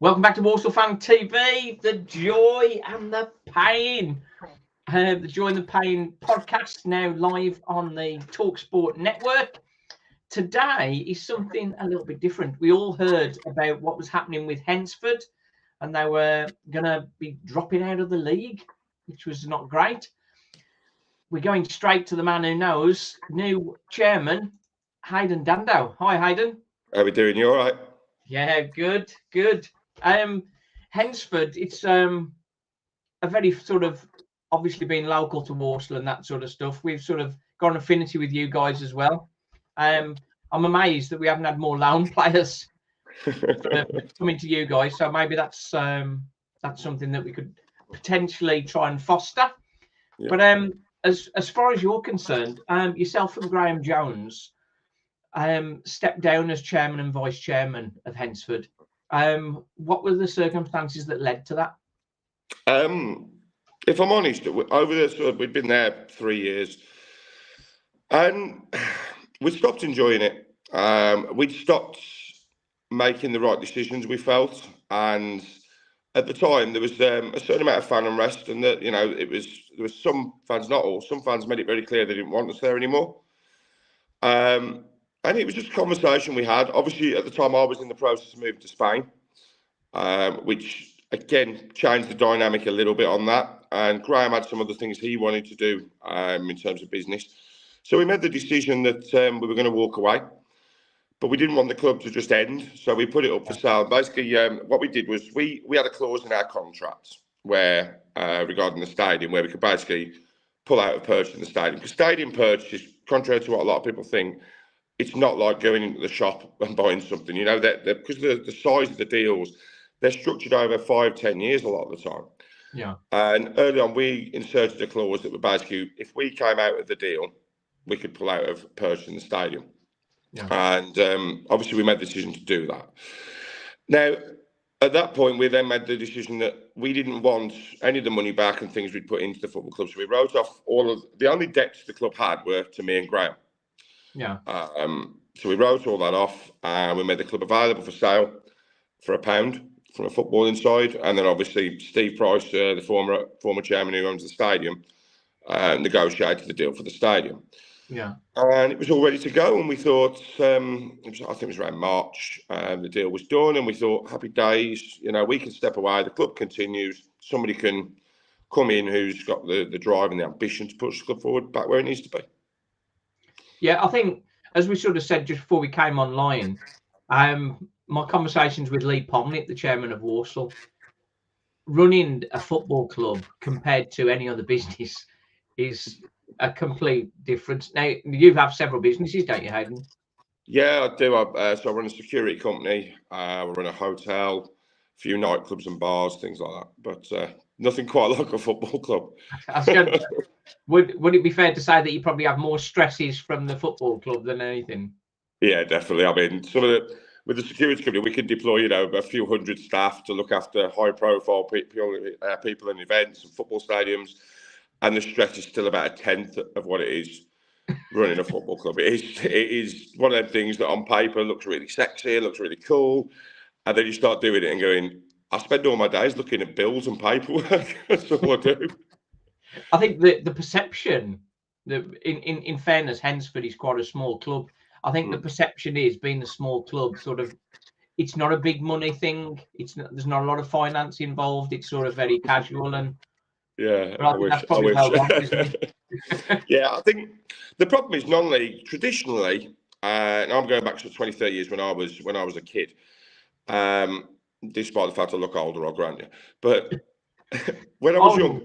Welcome back to Walsall Fan TV, the joy and the pain. The Joy and the Pain podcast now live on the TalkSport network. Today is something a little bit different. We all heard about what was happening with Hednesford, and they were going to be dropping out of the league, which was not great. We're going straight to the man who knows, new chairman, Hayden Dando. Hi, Hayden. How are we doing? You all right? Yeah, good. Hednesford, it's a very sort of, obviously being local to Walsall and that sort of stuff, we've sort of got an affinity with you guys as well. I'm amazed that we haven't had more loan players coming to you guys, so maybe that's something that we could potentially try and foster. Yeah. But as far as you're concerned, yourself and Graham Jones stepped down as chairman and vice chairman of Hednesford. What were the circumstances that led to that? If I'm honest, over the we've been there 3 years, and we stopped enjoying it. We'd stopped making the right decisions, we felt, and at the time there was a certain amount of fan unrest, and that there was some fans, not all, some fans made it very clear they didn't want us there anymore. And it was just a conversation we had. Obviously, at the time, I was in the process of moving to Spain, which, again, changed the dynamic a little bit on that. And Graham had some other things he wanted to do in terms of business. So we made the decision that we were going to walk away. But we didn't want the club to just end. So we put it up for sale. Basically, what we did was we had a clause in our contract where, regarding the stadium, where we could basically pull out of purchasing the stadium. Because stadium purchase, contrary to what a lot of people think, it's not like going into the shop and buying something, because the size of the deals, they're structured over 5-10 years a lot of the time. Yeah. And early on, we inserted a clause that would basically, if we came out of the deal, we could pull out of purchasing the stadium. Yeah. And obviously, we made the decision to do that. Now, at that point, we then made the decision that we didn't want any of the money back and things we'd put into the football club. So we wrote off all of the only debts the club had were to me and Graham. Yeah. So we wrote all that off, and we made the club available for sale for £1 from a footballing side. And then obviously Steve Price, the former chairman who owns the stadium, negotiated the deal for the stadium. Yeah. And it was all ready to go. And we thought, I think it was around March, the deal was done. And we thought, happy days, we can step away. The club continues. Somebody can come in who's got the drive and the ambition to push the club forward back where it needs to be. Yeah, I think, as we sort of said just before we came online, my conversations with Lee Pomnick, the chairman of Walsall, running a football club compared to any other business is a complete difference. Now, you have several businesses, don't you, Hayden? Yeah, I do. So I run a security company, I run a hotel, a few nightclubs and bars, things like that. But nothing quite like a football club. Would it be fair to say that you probably have more stresses from the football club than anything? Yeah, definitely. I mean, with the security company, we can deploy, a few hundred staff to look after high-profile people in events and football stadiums, and the stress is still about 1/10 of what it is running a football club. It is one of them things that on paper looks really sexy, it looks really cool, and then you start doing it and going, I spend all my days looking at bills and paperwork. That's all I do. I think the perception that, in fairness, Hednesford is quite a small club. I think the perception is, being a small club, sort of, it's not a big money thing. There's not a lot of finance involved. It's sort of very casual, and yeah, I wish. Yeah, I think the problem is non-league traditionally, and I'm going back to 20-30 years when I was a kid. Despite the fact I look older, I'll grant you, but when I was young,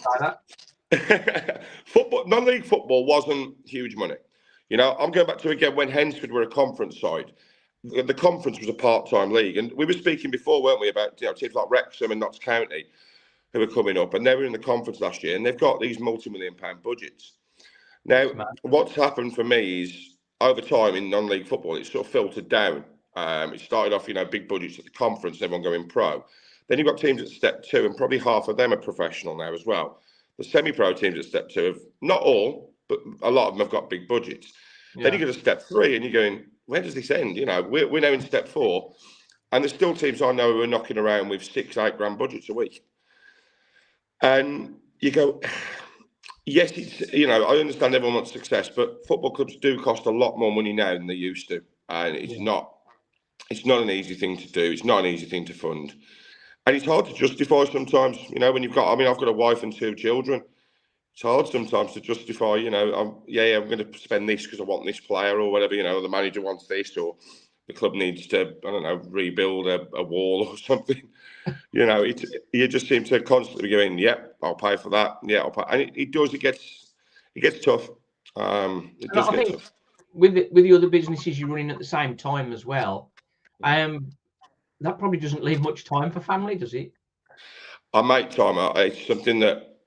non-league football wasn't huge money. I'm going back to, again, when Hednesford were a conference side. The conference was a part-time league, and we were speaking before, weren't we, about teams like Wrexham and Notts County who were coming up, and they were in the conference last year, and they've got these multi-million-pound budgets. Now, what's happened for me is, over time in non-league football, it's sort of filtered down. It started off, big budgets at the conference, everyone going pro. Then you've got teams at step 2, and probably half of them are professional now as well. The semi-pro teams at step 2 have, not all, but a lot of them have got big budgets. Yeah. Then you go to step 3, and you're going, where does this end? We're now in step 4, And there's still teams I know who are knocking around with £6-8 grand budgets a week. And you go, yes, it's, you know, I understand everyone wants success, but football clubs do cost a lot more money now than they used to. And it's not an easy thing to do. It's not an easy thing to fund. And it's hard to justify sometimes, you know, when you've got, I mean, I've got a wife and 2 children. It's hard sometimes to justify, you know, I'm going to spend this because I want this player or whatever, you know, the manager wants this or the club needs to, I don't know, rebuild a wall or something. You know, you just seem to constantly be going, I'll pay for that. Yeah, I'll pay. And it does, it gets tough. It does get tough. With the other businesses you're running at the same time as well, that probably doesn't leave much time for family, does it? I make time. It's something that,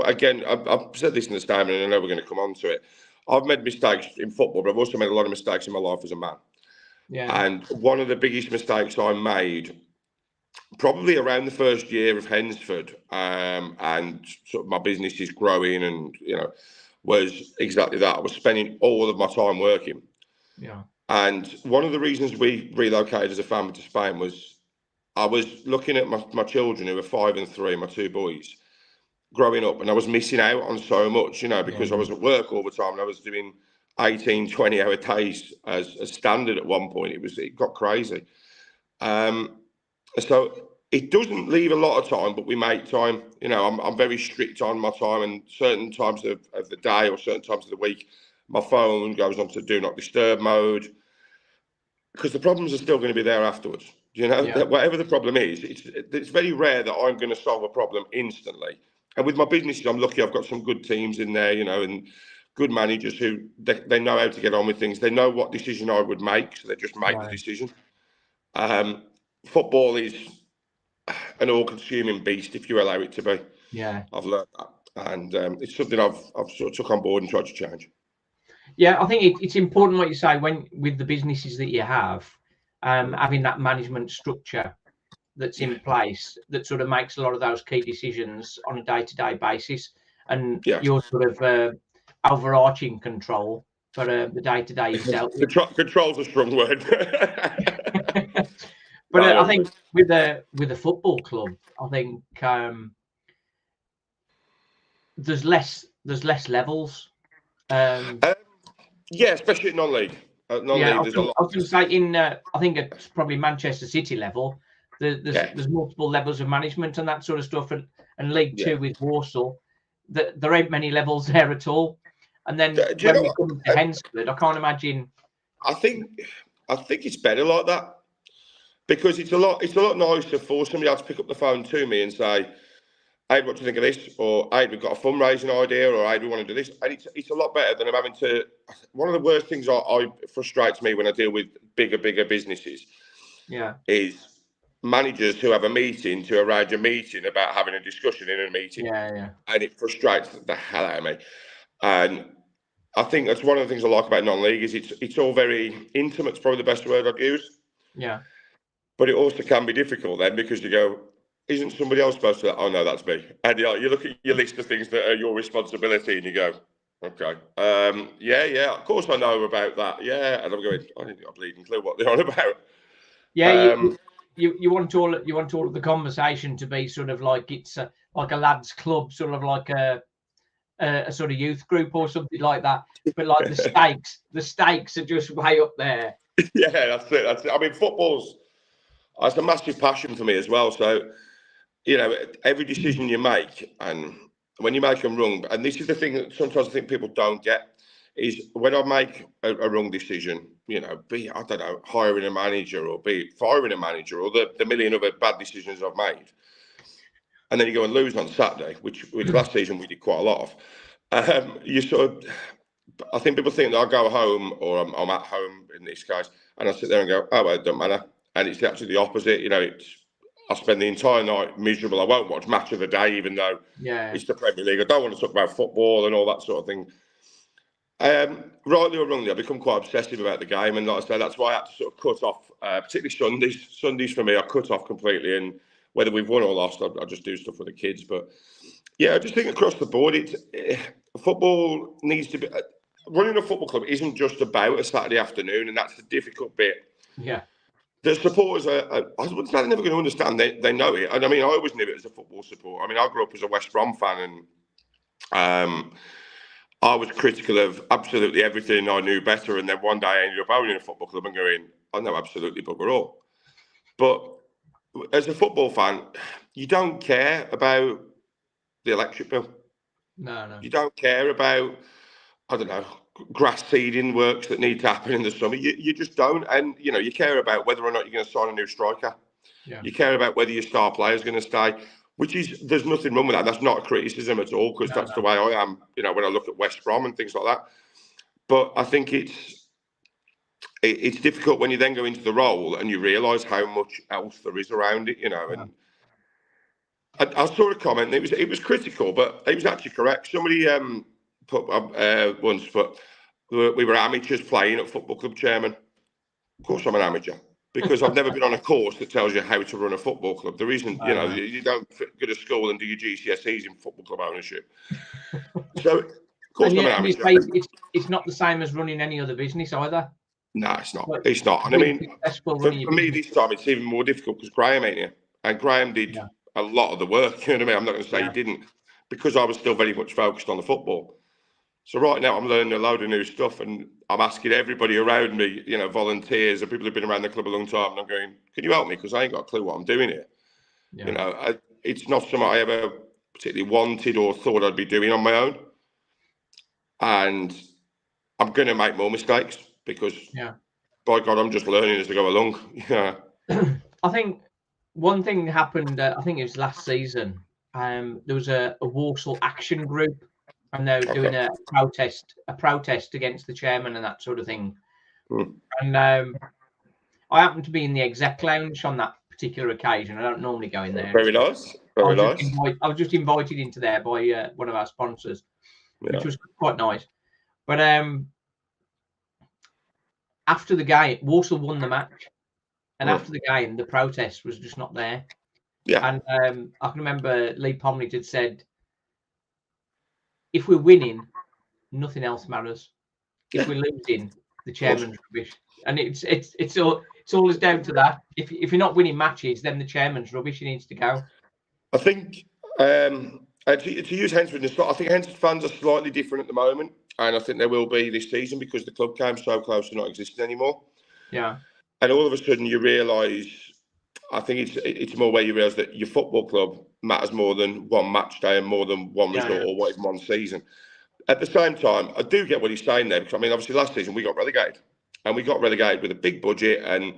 again, I've said this in the statement and I know we're going to come on to it. I've made mistakes in football, but I've also made a lot of mistakes in my life as a man. Yeah. And one of the biggest mistakes I made, probably around the first year of Hednesford, and sort of my business is growing and, you know, was exactly that. I was spending all of my time working. Yeah. And one of the reasons we relocated as a family to Spain was I was looking at my children who were 5 and 3, my 2 boys, growing up, and I was missing out on so much, you know, because I was at work all the time and I was doing 18, 20-hour days as a standard at one point. It got crazy. So it doesn't leave a lot of time, but we make time. You know, I'm very strict on my time, and certain times of the day or certain times of the week, my phone goes on to do not disturb mode, because the problems are still going to be there afterwards. You know, whatever the problem is, it's very rare that I'm going to solve a problem instantly. And with my businesses, I'm lucky I've got some good teams in there, you know, and good managers who they know how to get on with things. They know what decision I would make, so they just make the decision. Football is an all-consuming beast, if you allow it to be. Yeah, I've learned that, and it's something I've sort of took on board and tried to change. Yeah, I think it's important what you say with the businesses that you have, having that management structure that's in place that sort of makes a lot of those key decisions on a day-to-day basis, and your sort of overarching control for the day-to-day is dealt with. Control's a strong word. But I think with a football club, I think there's less levels. Yeah, especially at non-league. I was going to say I think it's probably Manchester City level. There's multiple levels of management and that sort of stuff, and League Two with Walsall, there ain't many levels there at all. And then when we come to Hednesford, I can't imagine. I think it's better like that, because it's a lot nicer for somebody else to pick up the phone to me and say, "Hey, what do you think of this?" Or, "Hey, we've got a fundraising idea," or, "Hey, we want to do this." And it's a lot better than I'm having to. One of the worst things I frustrates me when I deal with bigger businesses, is managers who have a meeting to arrange a meeting about having a discussion in a meeting. And it frustrates the hell out of me. And I think that's one of the things I like about non-league is it's all very intimate. It's probably the best word I'd use. Yeah. But it also can be difficult then, because you go, isn't somebody else supposed to? Oh no, that's me. And you look at your list of things that are your responsibility, and you go, okay, of course I know about that. Yeah, and I'm going, I ain't got a bleeding clue what they're on about. Yeah, you want all of the conversation to be sort of like it's like a lads' club, sort of like a sort of youth group or something like that. But like the stakes are just way up there. Yeah, that's it. I mean, it's a massive passion for me as well. So, you know, every decision you make, and when you make them wrong, and this is the thing that sometimes I think people don't get, is when I make a wrong decision, you know, be it, I don't know, hiring a manager, or be it firing a manager, or the million other bad decisions I've made, and then you go and lose on Saturday, which last season we did quite a lot of. You sort of, I think people think that I go home, or I'm at home in this case, and I sit there and go, oh, well, it doesn't matter. And it's actually the opposite. You know, I spend the entire night miserable. I won't watch match of the day, even though it's the Premier League. I don't want to talk about football and all that sort of thing. Rightly or wrongly, I've become quite obsessive about the game, and like I say, that's why I had to sort of cut off, particularly Sundays for me. I cut off completely, and whether we've won or lost, I just do stuff with the kids. But yeah, I just think across the board, football needs to be. Running a football club isn't just about a Saturday afternoon, and that's the difficult bit. Yeah. the supporters I wouldn't say they're never going to understand. They know it. And I mean, I always knew it as a football supporter. I mean, I grew up as a West Brom fan, and I was critical of absolutely everything. I knew better. And then one day I ended up owning a football club and going, I know absolutely bugger all. But as a football fan, you don't care about the electric bill. No. You don't care about, I don't know, grass seeding works that need to happen in the summer. You just don't. And, you know, you care about whether or not you're going to sign a new striker. Yeah. You care about whether your star player is going to stay, which is, there's nothing wrong with that. That's not a criticism at all, because that's the way I am, you know, when I look at West Brom and things like that. But I think it's difficult when you then go into the role and you realise how much else there is around it, you know. And I saw a comment, and it was critical, but it was actually correct. Somebody put once, but we were amateurs playing at football club, chairman. Of course, I'm an amateur, because I've never been on a course that tells you how to run a football club. There isn't, you know, you don't go to school and do your GCSEs in football club ownership. So, of course, I'm an amateur. It's not the same as running any other business either. No, it's not. It's not. And I mean, for me this time, it's even more difficult because Graham ain't here. And Graham did a lot of the work. You know what I mean? I'm not going to say he didn't, because I was still very much focused on the football. So right now I'm learning a load of new stuff, and I'm asking everybody around me, you know, volunteers and people who've been around the club a long time, and I'm going, can you help me? Because I ain't got a clue what I'm doing here. Yeah. You know, it's not something I ever particularly wanted or thought I'd be doing on my own. And I'm going to make more mistakes because, by God, I'm just learning as I go along. Yeah. I think one thing happened, I think it was last season, there was a Walsall action group, and they were doing a protest against the chairman and that sort of thing. And I happened to be in the exec lounge on that particular occasion. I don't normally go in there. Very nice. Very nice. I was just invited into there by one of our sponsors, which was quite nice. But after the game, Walsall won the match, and after the game, the protest was just not there. Yeah. And I can remember Lee Pomley had said, if we're winning, nothing else matters. If we're losing, the chairman's rubbish. And it's always down to that. If you're not winning matches, then the chairman's rubbish. He needs to go. I think to use Hednesford, I think Hednesford fans are slightly different at the moment, and I think there will be this season because the club came so close to not existing anymore. Yeah. And all of a sudden you realise, I think it's more where you realise that your football club matters more than one match day and more than one result or what even one season. At the same time, I do get what he's saying there, because I mean, obviously last season we got relegated, and we got relegated with a big budget, and it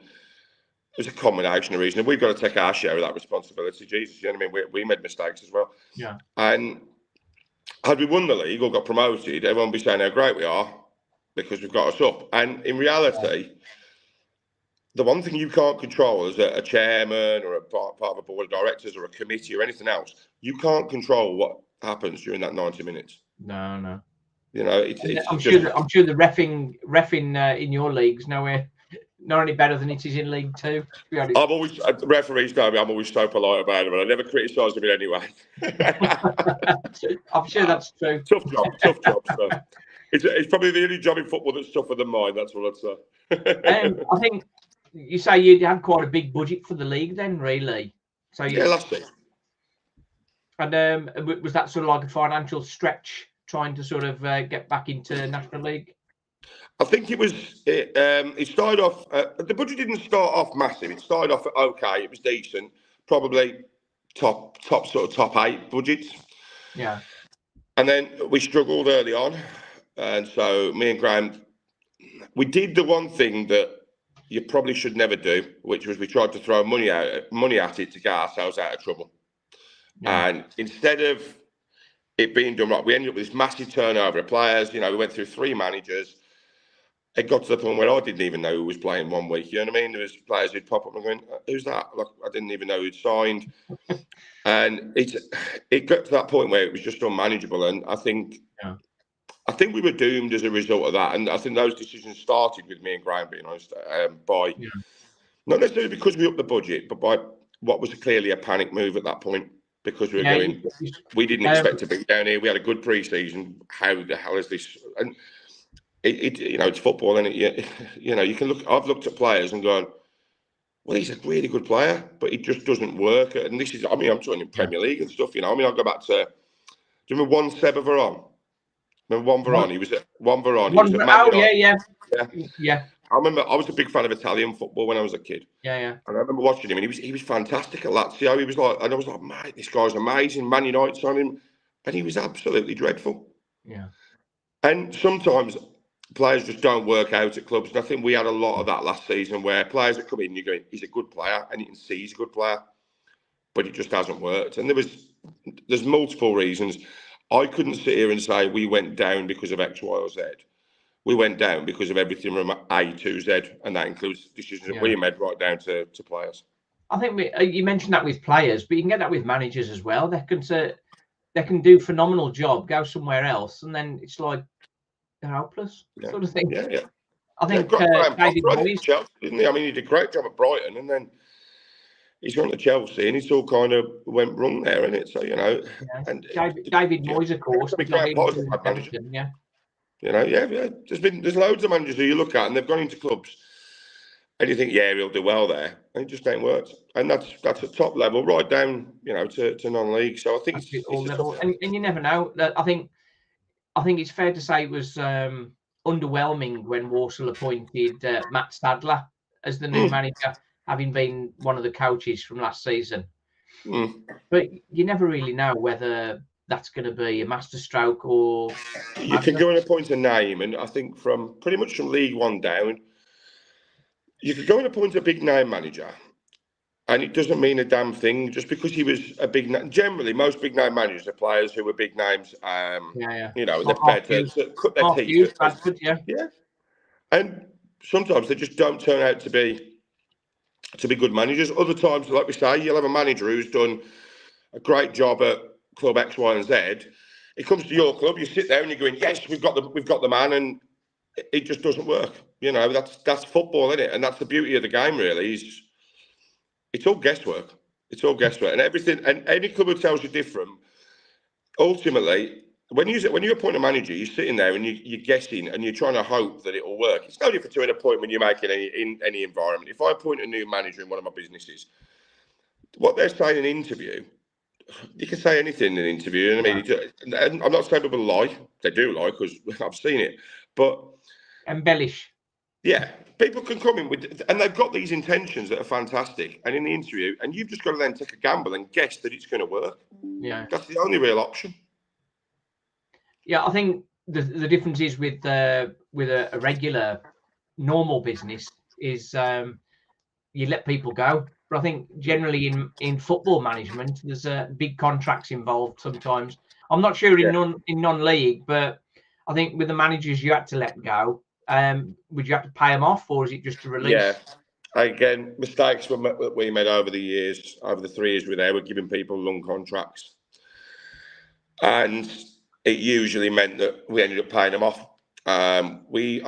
was a combination of reasons. We've got to take our share of that responsibility. Jesus, you know what I mean? We made mistakes as well. Yeah. And had we won the league or got promoted, everyone would be saying how great we are because we've got us up. And in reality, the one thing you can't control as a chairman or a part of a board of directors or a committee or anything else, you can't control what happens during that 90 minutes. No. You know, I'm sure the reffing in your leagues nowhere not any better than it is in League Two. To be honest, I'm always referees know me. I'm always so polite about it, but I never criticise them in any way. I'm sure that's true. Tough job. So. It's probably the only job in football that's tougher than mine. That's what I'd say. I think you say you had quite a big budget for the league, then, really. So last season. And was that sort of like a financial stretch, trying to sort of get back into National League? I think it was. It started off. The budget didn't start off massive. It started off okay. It was decent. Probably top 8 budgets. Yeah. And then we struggled early on, and so me and Graham, we did the one thing that you probably should never do, which was we tried to throw money at it to get ourselves out of trouble. Yeah. And instead of it being done right, we ended up with this massive turnover of players. You know, we went through 3 managers. It got to the point where I didn't even know who was playing one week. You know what I mean? There was players who'd pop up and going, "Who's that?" Like, I didn't even know who'd signed. And it got to that point where it was just unmanageable. And I think we were doomed as a result of that. And I think those decisions started with me and Graham, being honest, not necessarily because we upped the budget, but by what was clearly a panic move at that point. Because we were we didn't expect to be down here. We had a good pre-season. How the hell is this? And it's football, and you know, you can look. I've looked at players and gone, well, he's a really good player, but it just doesn't work. And this is, I mean, I'm talking in Premier League and stuff, you know. I mean, I'll go back to, do you remember one Seba Veron? Remember one Veron? He was at Man United. Yeah. I remember I was a big fan of Italian football when I was a kid. Yeah. And I remember watching him, and he was fantastic at Lazio. He was like, and I was like, mate, this guy's amazing. Man United signed him, and he was absolutely dreadful. Yeah. And sometimes players just don't work out at clubs. And I think we had a lot of that last season where players that come in, you're going, he's a good player, and you can see he's a good player, but it just hasn't worked. And there's multiple reasons. I couldn't sit here and say we went down because of X, Y, or Z. We went down because of everything from A to Z, and that includes decisions that we made right down to players. I think you mentioned that with players, but you can get that with managers as well. They can do a phenomenal job, go somewhere else, and then it's like they're hopeless, sort of thing. Yeah. I think David Moyes, Chelsea, didn't he? I mean, he did a great job at Brighton, and then he's gone to Chelsea, and it's all kind of went wrong there, isn't it? So, you know, and David Moyes, of course, manager. You know, there's loads of managers who you look at, and they've gone into clubs, and you think, yeah, he'll do well there, and it just ain't worked. And that's at top level, right down, you know, to non-league. So I think it's all level, and you never know. I think it's fair to say it was underwhelming when Walsall appointed Matt Stadler as the new manager, having been one of the coaches from last season. But you never really know whether that's going to be a masterstroke or... You can go and appoint a name, and I think pretty much from League One down, you could go and appoint a big name manager, and it doesn't mean a damn thing just because he was a big name. Generally, most big name managers are players who were big names. You know, they're prepared to cut their teeth. And sometimes they just don't turn out to be good managers. Other times, like we say, you'll have a manager who's done a great job at club X, Y, and Z. It comes to your club, you sit there and you're going, yes, we've got the man, and it just doesn't work. You know, that's football, isn't it? And that's the beauty of the game, really. It's all guesswork. It's all guesswork, and everything. And any club who tells you different, ultimately, when you appoint a manager, you're sitting there and you're guessing and you're trying to hope that it will work. It's no different to an appointment you make in any environment. If I appoint a new manager in one of my businesses, what they're saying in an interview, you can say anything in an interview. And I mean, I'm not saying people lie. They do lie because I've seen it. But embellish. Yeah, people can come in and they've got these intentions that are fantastic. And in the interview, and you've just got to then take a gamble and guess that it's going to work. Yeah, that's the only real option. Yeah, I think the difference is with a regular, normal business is you let people go. But I think generally in football management, there's big contracts involved sometimes. I'm not sure in non-league, but I think with the managers you had to let go. Would you have to pay them off, or is it just a release? Yeah. Again, mistakes that we made over the 3 years we were there, were giving people long contracts. And it usually meant that we ended up paying them off. I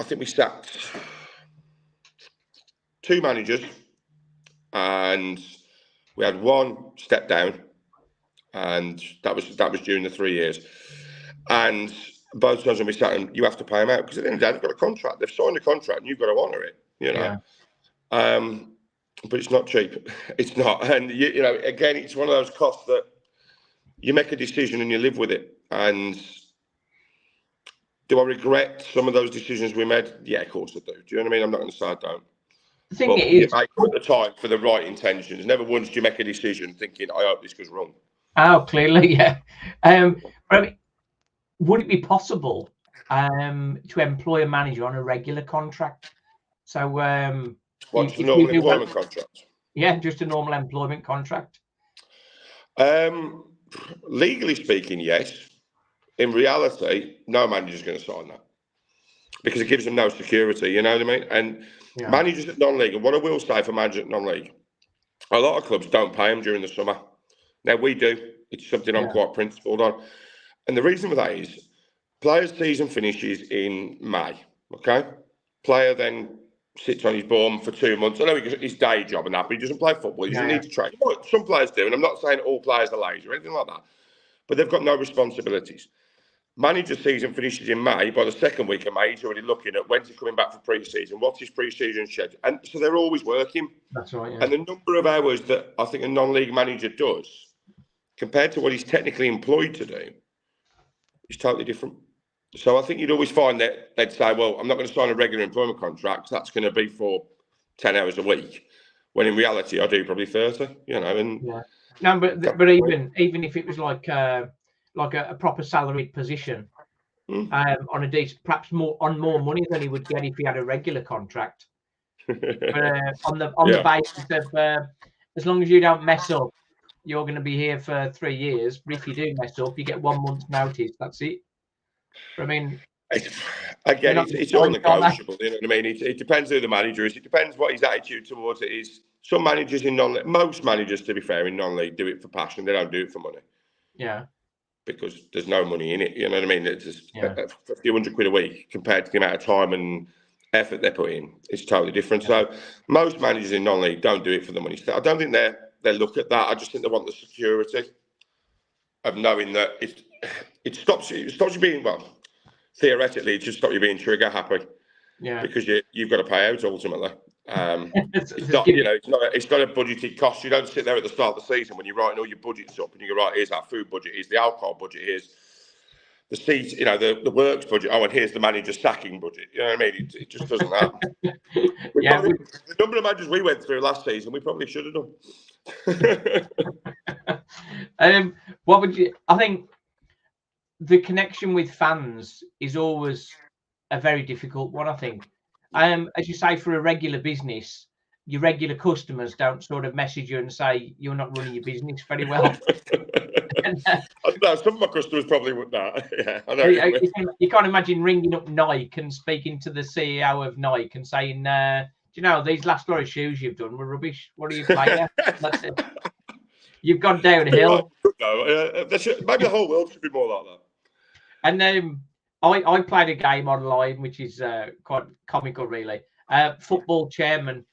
think we sacked 2 managers, and we had 1 step down, and that was during the 3 years. And both times when we sat them, you have to pay them out because at the end of the day, they've got a contract. They've signed a contract, and you've got to honour it. You know. Yeah. But it's not cheap. It's not, and you know, again, it's one of those costs that you make a decision and you live with it. And do I regret some of those decisions we made? Yeah, of course I do. Do you know what I mean? I'm not going to say I don't. The thing is, you make at the time for the right intentions. Never once do you make a decision thinking, I hope this goes wrong. Oh, clearly, yeah. But I mean, would it be possible to employ a manager on a regular contract? So, what's a normal employment contract? Yeah, just a normal employment contract. Legally speaking, yes. In reality, no manager's going to sign that because it gives them no security. You know what I mean? And managers at non-league, and what I will say for managers at non-league, a lot of clubs don't pay them during the summer. Now we do. It's something I'm quite principled on. And the reason for that is player's season finishes in May. Okay, player then sits on his bum for 2 months. I know his day job and that, but he doesn't play football. He doesn't need to train. Some players do, and I'm not saying all players are lazy or anything like that, but they've got no responsibilities. Manager season finishes in May. By the second week of May, he's already looking at when's he coming back for pre-season, what's his pre-season schedule. And so they're always working. That's right. Yeah. And the number of hours that I think a non-league manager does compared to what he's technically employed to do is totally different. So I think you'd always find that they'd say, well, I'm not going to sign a regular employment contract. That's going to be for 10 hours a week. When in reality, I do probably 30, and yeah. No, but even if it was like a proper salaried position, on a decent, perhaps more money than he would get if he had a regular contract. But on the basis of as long as you don't mess up, you're going to be here for 3 years. But if you do mess up, you get 1 month's notice. That's it. But I mean, it's all negotiable. You know what I mean? It depends who the manager is. It depends what his attitude towards it is. Some managers in non-league, most managers, to be fair, in non-league do it for passion. They don't do it for money. Yeah. Because there's no money in it. You know what I mean? It's just a few £100 a week compared to the amount of time and effort they put in. It's totally different. So most managers in non-league don't do it for the money. I don't think they look at that. I just think they want the security of knowing that it stops you being, well, theoretically, it just stops you being trigger happy. Yeah. Because you've got to pay out ultimately. It's not a budgeted cost. You don't sit there at the start of the season when you're writing all your budgets up and you go, right, here's our food budget, here's the alcohol budget, here's the seats, the works budget. Oh, and here's the manager's sacking budget. You know what I mean? It just doesn't happen. The number of managers we went through last season, we probably should have done. What would you? I think the connection with fans is always a very difficult one. I think. As you say, for a regular business, your regular customers don't sort of message you and say you're not running your business very well. I don't know, some of my customers probably would not. Yeah, I know. You can't imagine ringing up Nike and speaking to the CEO of Nike and saying, do you know, these last lot of shoes you've done were rubbish. What are you playing? That's it. You've gone downhill. Maybe the whole world should be more like that. And I played a game online, which is quite comical, really. Football chairman.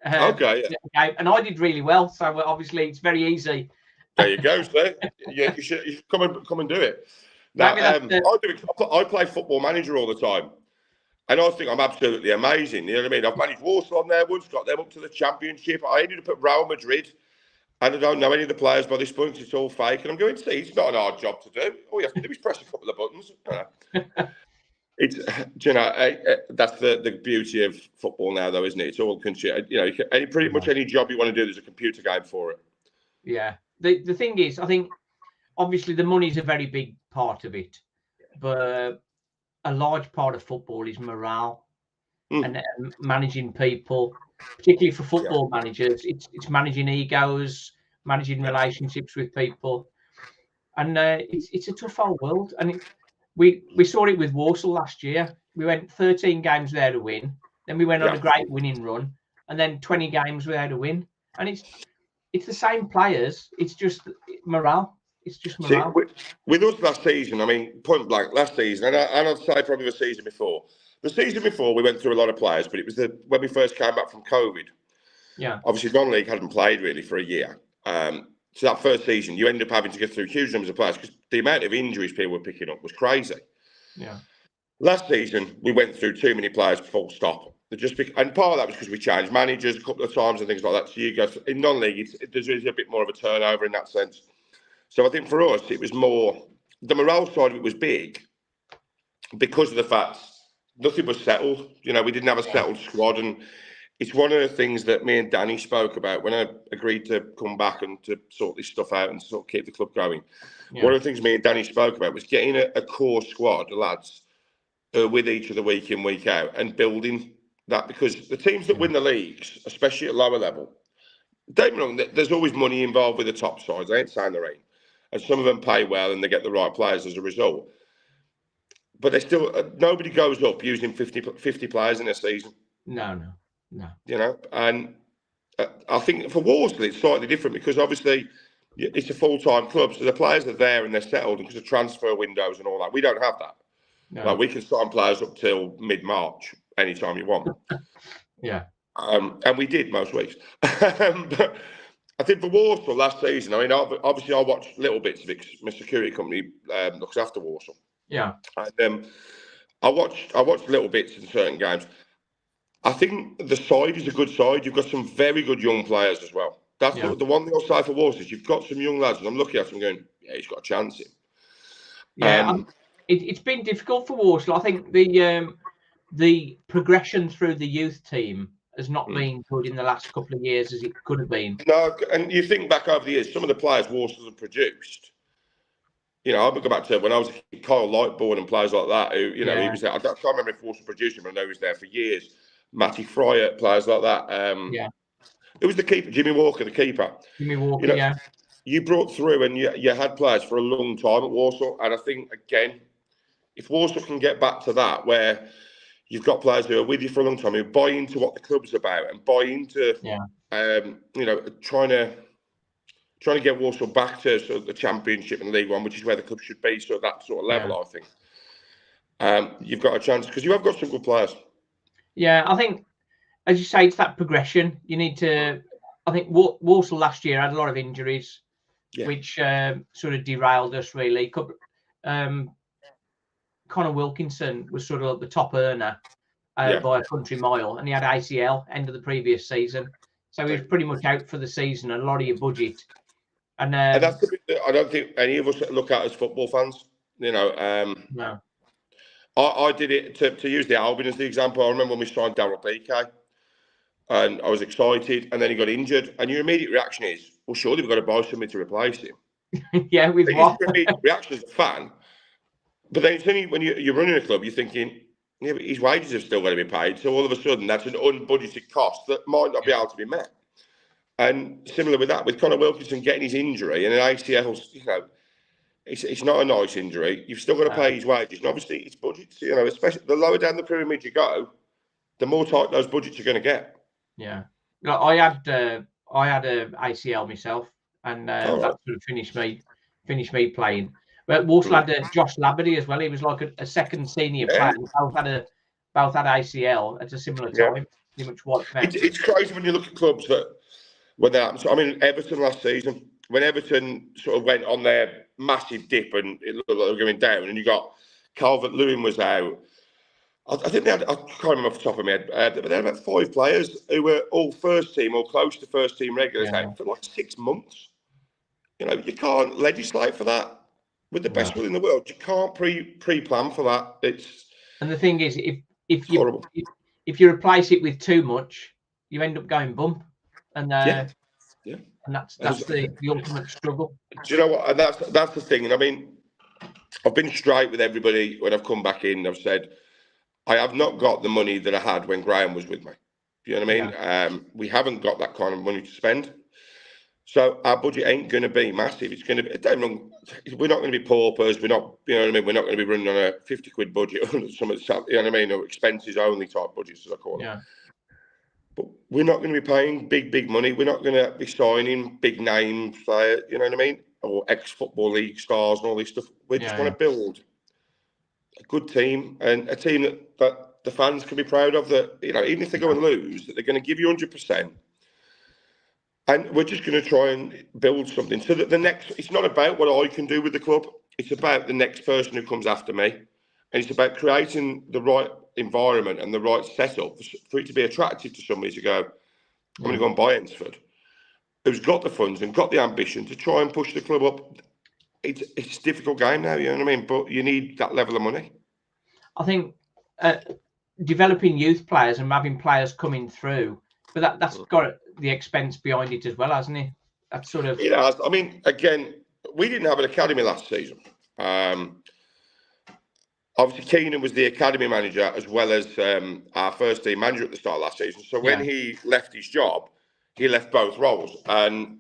Okay. Game, and I did really well. So obviously, it's very easy. There you go, sir. Yeah, you should come and do it. Now, I play Football Manager all the time, and I think I'm absolutely amazing. You know what I mean? I've managed Walsall on there once, got them up to the Championship. I ended up at Real Madrid. And I don't know any of the players by this point. It's all fake. And I'm going, see, it's not an hard job to do. All you have to do is press a couple of buttons. That's the beauty of football now, though, isn't it? It's all pretty much any job you want to do, there's a computer game for it. Yeah. The thing is, I think obviously the money's a very big part of it, but a large part of football is morale and managing people. Particularly for football managers, it's managing egos, managing relationships with people, and it's a tough old world. And we saw it with Walsall last year. We went 13 games without a win, then we went on a great winning run, and then 20 games without a win. And it's the same players. It's just morale. It's just morale. See, with us last season, I mean, point blank, last season, and I'd say probably the season before. The season before, we went through a lot of players, but it was when we first came back from COVID. Yeah. Obviously, non-league hadn't played really for a year. So that first season, you ended up having to get through huge numbers of players because the amount of injuries people were picking up was crazy. Yeah. Last season, we went through too many players, full stop. And part of that was because we changed managers a couple of times and things like that. So you go in non-league, there's a bit more of a turnover in that sense. So I think for us, it was more the morale side of it was big because of the fact nothing was settled. We didn't have a settled squad. And it's one of the things that me and Danny spoke about when I agreed to come back and to sort this stuff out and sort of keep the club going. Yeah. One of the things me and Danny spoke about was getting a core squad of lads with each other week in, week out and building that, because the teams that win the leagues, especially at lower level, don't get me wrong, there's always money involved with the top sides. I ain't saying there ain't. And some of them pay well and they get the right players as a result. But they still, nobody goes up using 50 players in a season. No. And I think for Walsall, it's slightly different because obviously it's a full-time club. So the players are there and they're settled because of transfer windows and all that. We don't have that. No. Like we can sign players up till mid-March, anytime you want. Yeah. And we did most weeks. But I think for Walsall last season, I mean, obviously I watched little bits of it because my security company looks after Walsall. Yeah. And I watched little bits in certain games. I think the side is a good side. You've got some very good young players as well. That's Yeah. the one thing I'll say for Walsall is you've got some young lads, and I'm looking at them going, yeah, he's got a chance in. Yeah. It's been difficult for Walsall. I think the progression through the youth team has not been good in the last couple of years as it could have been. No, and you think back over the years, some of the players Walsall have produced. You know, I would go back to when I was a kid, Kyle Lightbourne and players like that. Who, you know, he was there. I can't remember if Walsall produced him, but I know he was there for years. Matty Fryer, players like that. Yeah. Who was the keeper? Jimmy Walker, the keeper. Jimmy Walker, You know, yeah. you brought through and you had players for a long time at Walsall, and I think again, if Walsall can get back to that, where you've got players who are with you for a long time, who buy into what the club's about and buy into, you know, trying to get Walsall back to sort of the Championship and League One, which is where the club should be, so that sort of level, I think. You've got a chance because you have got some good players. Yeah, I think, as you say, it's that progression. You need to. I think Walsall last year had a lot of injuries, which sort of derailed us really. Connor Wilkinson was sort of the top earner by a country mile, and he had ACL end of the previous season, so he was pretty much out for the season and a lot of your budget. And that's the bit that I don't think any of us look at as football fans. You know, no. I did it to use the Albion as the example. I remember when we signed Daryl BK, and I was excited, and then he got injured, and your immediate reaction is, well, surely we've got to buy somebody to replace him. Yeah, with what? Your immediate reaction as a fan. But then it's only when you're running a club, you're thinking, yeah, but his wages have still got to be paid. So all of a sudden, that's an unbudgeted cost that might not be able to be met. And similar with that, with Connor Wilkinson getting his injury and an ACL, you know, it's not a nice injury. You've still got to pay his wages. And obviously, it's budgets, you know, especially the lower down the pyramid you go, the more tight those budgets are going to get. Yeah. Look, I had a ACL myself, and that sort of finished me playing. But Walsall had Josh Labadie as well. He was like a second senior player. Both had ACL at a similar time. Pretty much wiped out. It's crazy when you look at clubs that when that happens. I mean, Everton last season, when Everton sort of went on their massive dip and it looked like they were going down, and you got Calvert-Lewin was out. I think they had, I can't remember off the top of my head, but they had about 5 players who were all first team or close to first team regulars out for like 6 months. You know, you can't legislate for that. With the best will in the world, you can't pre-plan for that. And the thing is, if you replace it with too much, you end up going bump, and and that's the ultimate struggle. Do you know what? And that's the thing. And I mean, I've been straight with everybody when I've come back in. I've said I have not got the money that I had when Graham was with me. Do you know what I mean? Yeah. We haven't got that kind of money to spend. So our budget ain't going to be massive. It's going to be, we're not going to be paupers. We're not, you know what I mean? We're not going to be running on a 50 quid budget or some of the, you know what I mean? Or expenses only type budgets, as I call it. But we're not going to be paying big money. We're not going to be signing big name players, you know what I mean? Or ex-Football League stars and all this stuff. We just want to build a good team and a team that the fans can be proud of, that, you know, even if they go and lose, that they're going to give you 100%. And we're just going to try and build something so that it's not about what I can do with the club. It's about the next person who comes after me. And it's about creating the right environment and the right setup for it to be attractive to somebody to go, I'm going to go and buy Hednesford, who's got the funds and got the ambition to try and push the club up. It's a difficult game now, you know what I mean? But you need that level of money. I think developing youth players and having players coming through, but that's got the expense behind it as well, hasn't it? That's sort of. It has. I mean, again, we didn't have an academy last season. Obviously, Keenan was the academy manager as well as our first team manager at the start of last season. So when he left his job, he left both roles, and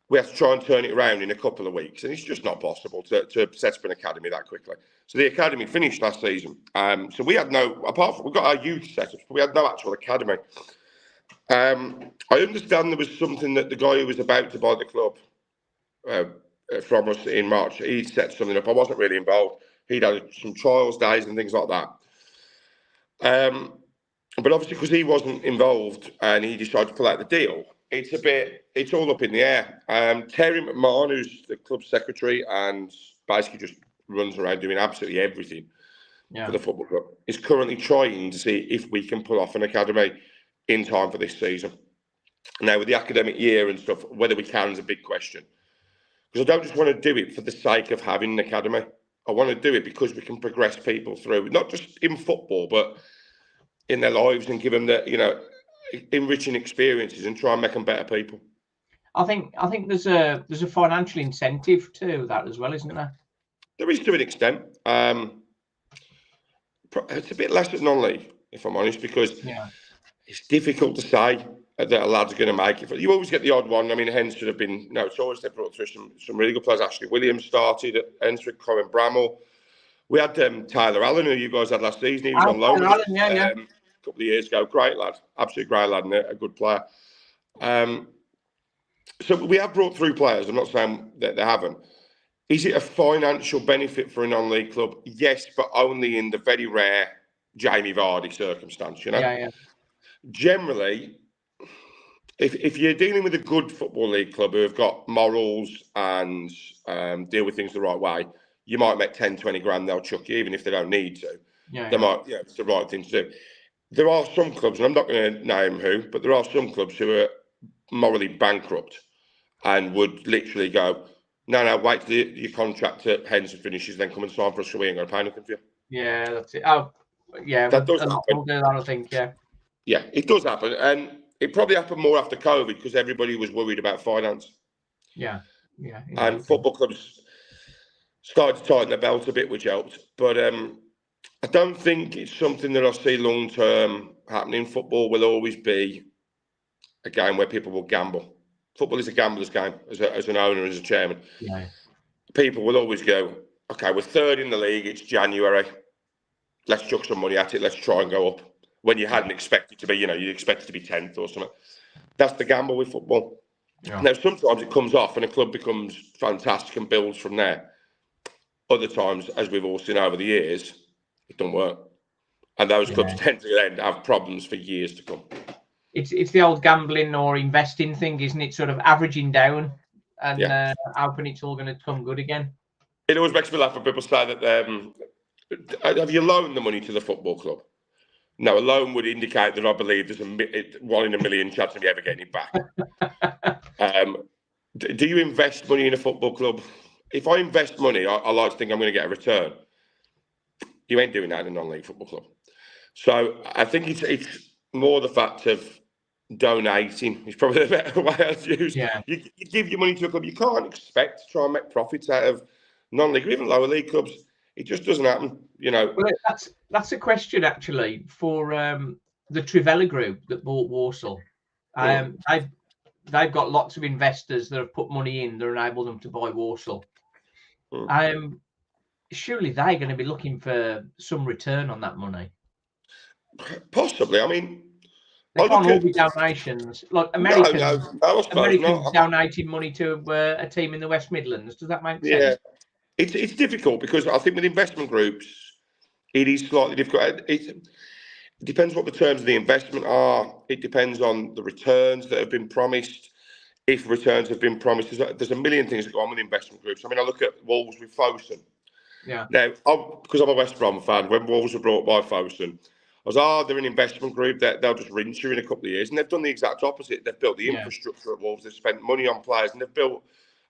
we had to try and turn it around in a couple of weeks. And it's just not possible to set up an academy that quickly. So the academy finished last season. So we had no, apart from, we got our youth set up, but we had no actual academy. I understand there was something that the guy who was about to buy the club from us in March, he set something up. I wasn't really involved. He'd had some trials days and things like that. But obviously, because he wasn't involved and he decided to pull out the deal, it's all up in the air. Terry McMahon, who's the club secretary and basically just runs around doing absolutely everything for Yeah. the football club, is currently trying to see if we can pull off an academy in time for this season. Now, with the academic year and stuff, whether we can is a big question. Because I don't just want to do it for the sake of having an academy. I want to do it because we can progress people through, not just in football, but in their lives, and give them the, enriching experiences and try and make them better people. I think there's a financial incentive to that as well, isn't there? There is, to an extent. It's a bit less at non-league, if I'm honest, because it's difficult to say that a lad's going to make it. You always get the odd one. I mean, Hednesford have been, it's always they brought through some really good players. Ashley Williams started at Hednesford, Corin Bramall. We had Tyler Allen, who you guys had last season. He was on loan Allen, a couple of years ago. Great lad, absolutely great lad, and a good player. So we have brought through players. I'm not saying that they haven't. Is it a financial benefit for a non-league club? Yes, but only in the very rare Jamie Vardy circumstance, Generally, if you're dealing with a good football league club who have got morals and deal with things the right way, you might make 10, 20 grand, they'll chuck you, even if they don't need to. It's the right thing to do. There are some clubs, and I'm not going to name who, but there are some clubs who are morally bankrupt and would literally go, no, wait till your contract at Hednesford finishes, then come and sign for us, so we ain't going to pay nothing for you. Yeah, that's it. Oh, yeah, that does happen. Do that, I think, Yeah, it does happen. And it probably happened more after COVID because everybody was worried about finance. Yeah. And football clubs started to tighten their belt a bit, which helped. But I don't think it's something that I see long-term happening. Football will always be a game where people will gamble. Football is a gambler's game as an owner, as a chairman. Yeah. People will always go, okay, we're third in the league. It's January. Let's chuck some money at it. Let's try and go up. When you hadn't expected to be, you expected to be 10th or something. That's the gamble with football. Yeah. Now, sometimes it comes off and a club becomes fantastic and builds from there. Other times, as we've all seen over the years, it doesn't work. And those clubs tend to then have problems for years to come. It's the old gambling or investing thing, isn't it? Sort of averaging down and hoping it's all going to come good again. It always makes me laugh when people say that, have you loaned the money to the football club? No, a loan would indicate that I believe there's a 1 in a million chance of you ever getting it back. Do you invest money in a football club? If I invest money, I like to think I'm going to get a return. You ain't doing that in a non-league football club. So I think it's more the fact of donating is probably the better way I'd use. Yeah. You give your money to a club. You can't expect to try and make profits out of non-league or even lower league clubs. It just doesn't happen, Well, that's a question actually for the Trivella Group that bought Walsall. They've got lots of investors that have put money in that enable them to buy Walsall. Surely they're going to be looking for some return on that money. Possibly. I mean, they can't all be donations. Like Americans donating money to a team in the West Midlands. Does that make sense? Yeah. It's difficult because I think with investment groups, it is slightly difficult. It depends what the terms of the investment are. It depends on the returns that have been promised. If returns have been promised, there's a million things that go on with investment groups. I mean, I look at Wolves with Fosun. Yeah. Now, because I'm a West Brom fan, when Wolves were brought by Fosun, I was, they're an investment group that they'll just rinse you in a couple of years. And they've done the exact opposite. They've built the infrastructure at Wolves. They've spent money on players and they've built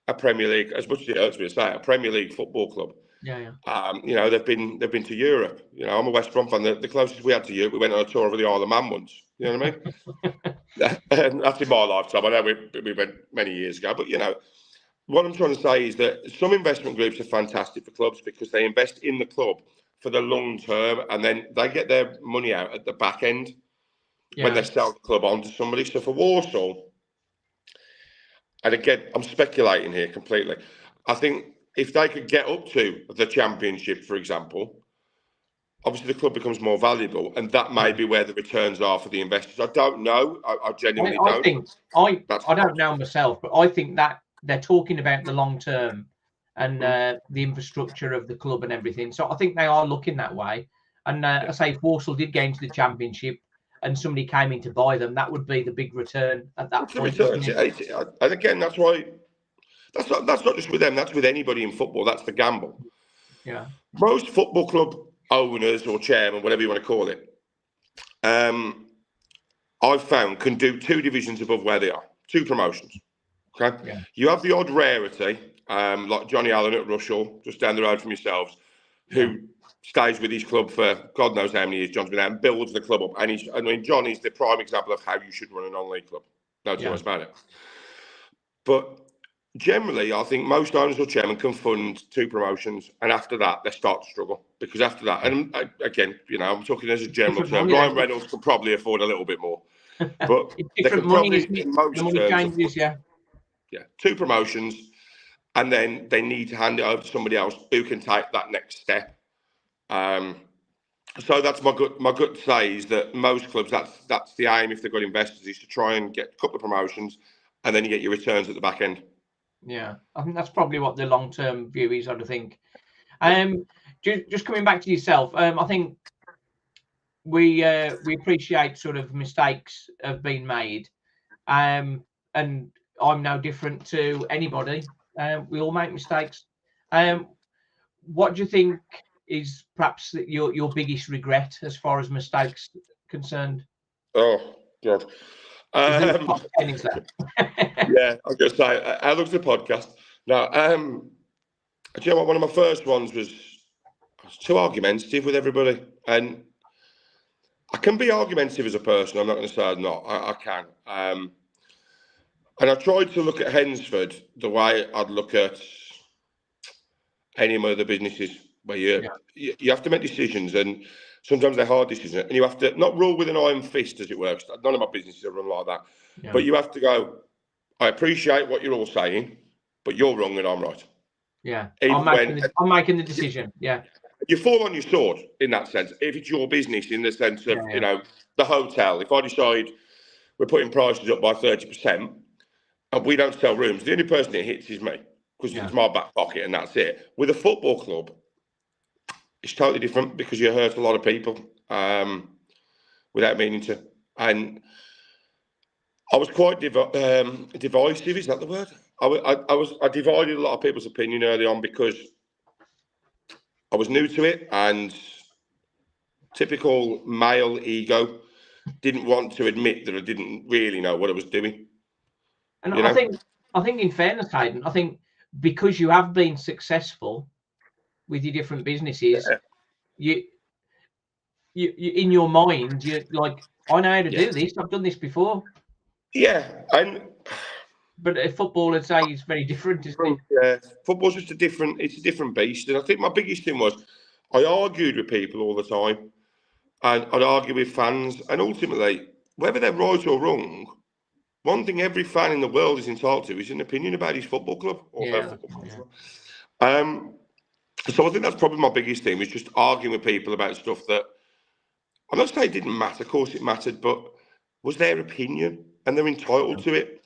a Premier League, as much as it hurts me to say, a Premier League football club. Yeah. They've been to Europe. I'm a West Brom fan. The closest we had to Europe, we went on a tour over the Isle of Man once. You know what I mean? That's in my lifetime. I know we went many years ago, but what I'm trying to say is that some investment groups are fantastic for clubs because they invest in the club for the long term, and then they get their money out at the back end when they sell the club on to somebody. So for Walsall. And again, I'm speculating here completely. I think if they could get up to the Championship, for example, obviously the club becomes more valuable, and that may be where the returns are for the investors. I don't know. I genuinely don't. I don't know myself, but I think that they're talking about the long term and the infrastructure of the club and everything. So I think they are looking that way. And I say if Walsall did get into the Championship and somebody came in to buy them, that would be the big return at that point. And again, that's why that's not just with them. That's with anybody in football. That's the gamble. Yeah. Most football club owners or chairman, whatever you want to call it, I've found can do 2 divisions above where they are, 2 promotions. Okay. Yeah. You have the odd rarity, like Johnny Allen at Russell, just down the road from yourselves, who stays with his club for God knows how many years. John's been there and builds the club up. And John is the prime example of how you should run a non-league club. No two ways about it. But generally, I think most owners or chairmen can fund 2 promotions, and after that, they start to struggle. Because after that, and again, I'm talking as a general term, Ryan Reynolds could probably afford a little bit more. But it's different money, isn't it? The money changes, yeah, 2 promotions, and then they need to hand it over to somebody else who can take that next step. So that's my gut say is that most clubs, that's the aim if they've got investors, is to try and get a couple of promotions, and then you get your returns at the back end. Yeah, I think that's probably what the long-term view is, I think. Just coming back to yourself, I think we appreciate sort of mistakes have been made, and I'm no different to anybody. We all make mistakes. What do you think is perhaps your biggest regret as far as mistakes concerned? Oh God. Is that? Yeah, I was going to say, how long's the podcast? No, do you know what? One of my first ones was I was too argumentative with everybody, and I can be argumentative as a person. I'm not going to say I'm not. I can. And I tried to look at Hednesford the way I'd look at any of my other businesses, where you have to make decisions, and sometimes they're hard decisions, and you have to not rule with an iron fist, as it were. None of my businesses are run like that. Yeah. But you have to go, I appreciate what you're all saying, but you're wrong and I'm right. Yeah, I'm making the decision. Yeah. You fall on your sword in that sense. If it's your business, in the sense of, the hotel, if I decide we're putting prices up by 30% and we don't sell rooms, the only person it hits is me, because it's my back pocket and that's it. With a football club, it's totally different, because you hurt a lot of people without meaning to. And I was quite divisive, is that the word? I divided a lot of people's opinion early on, because I was new to it, and typical male ego didn't want to admit that I didn't really know what I was doing. And I think in fairness, Hayden, I think because you have been successful with your different businesses, you in your mind, you're like, I know how to do this. I've done this before. Yeah, but a football, I'd say, is very different, isn't it? Yeah, football's just it's a different beast. And I think my biggest thing was I argued with people all the time, and I'd argue with fans, and ultimately, whether they're right or wrong, one thing every fan in the world is entitled to is an opinion about his football club or her football club. Yeah. So I think that's probably my biggest thing, was just arguing with people about stuff that I'm not saying it didn't matter. Of course it mattered, but was their opinion, and they're entitled to it.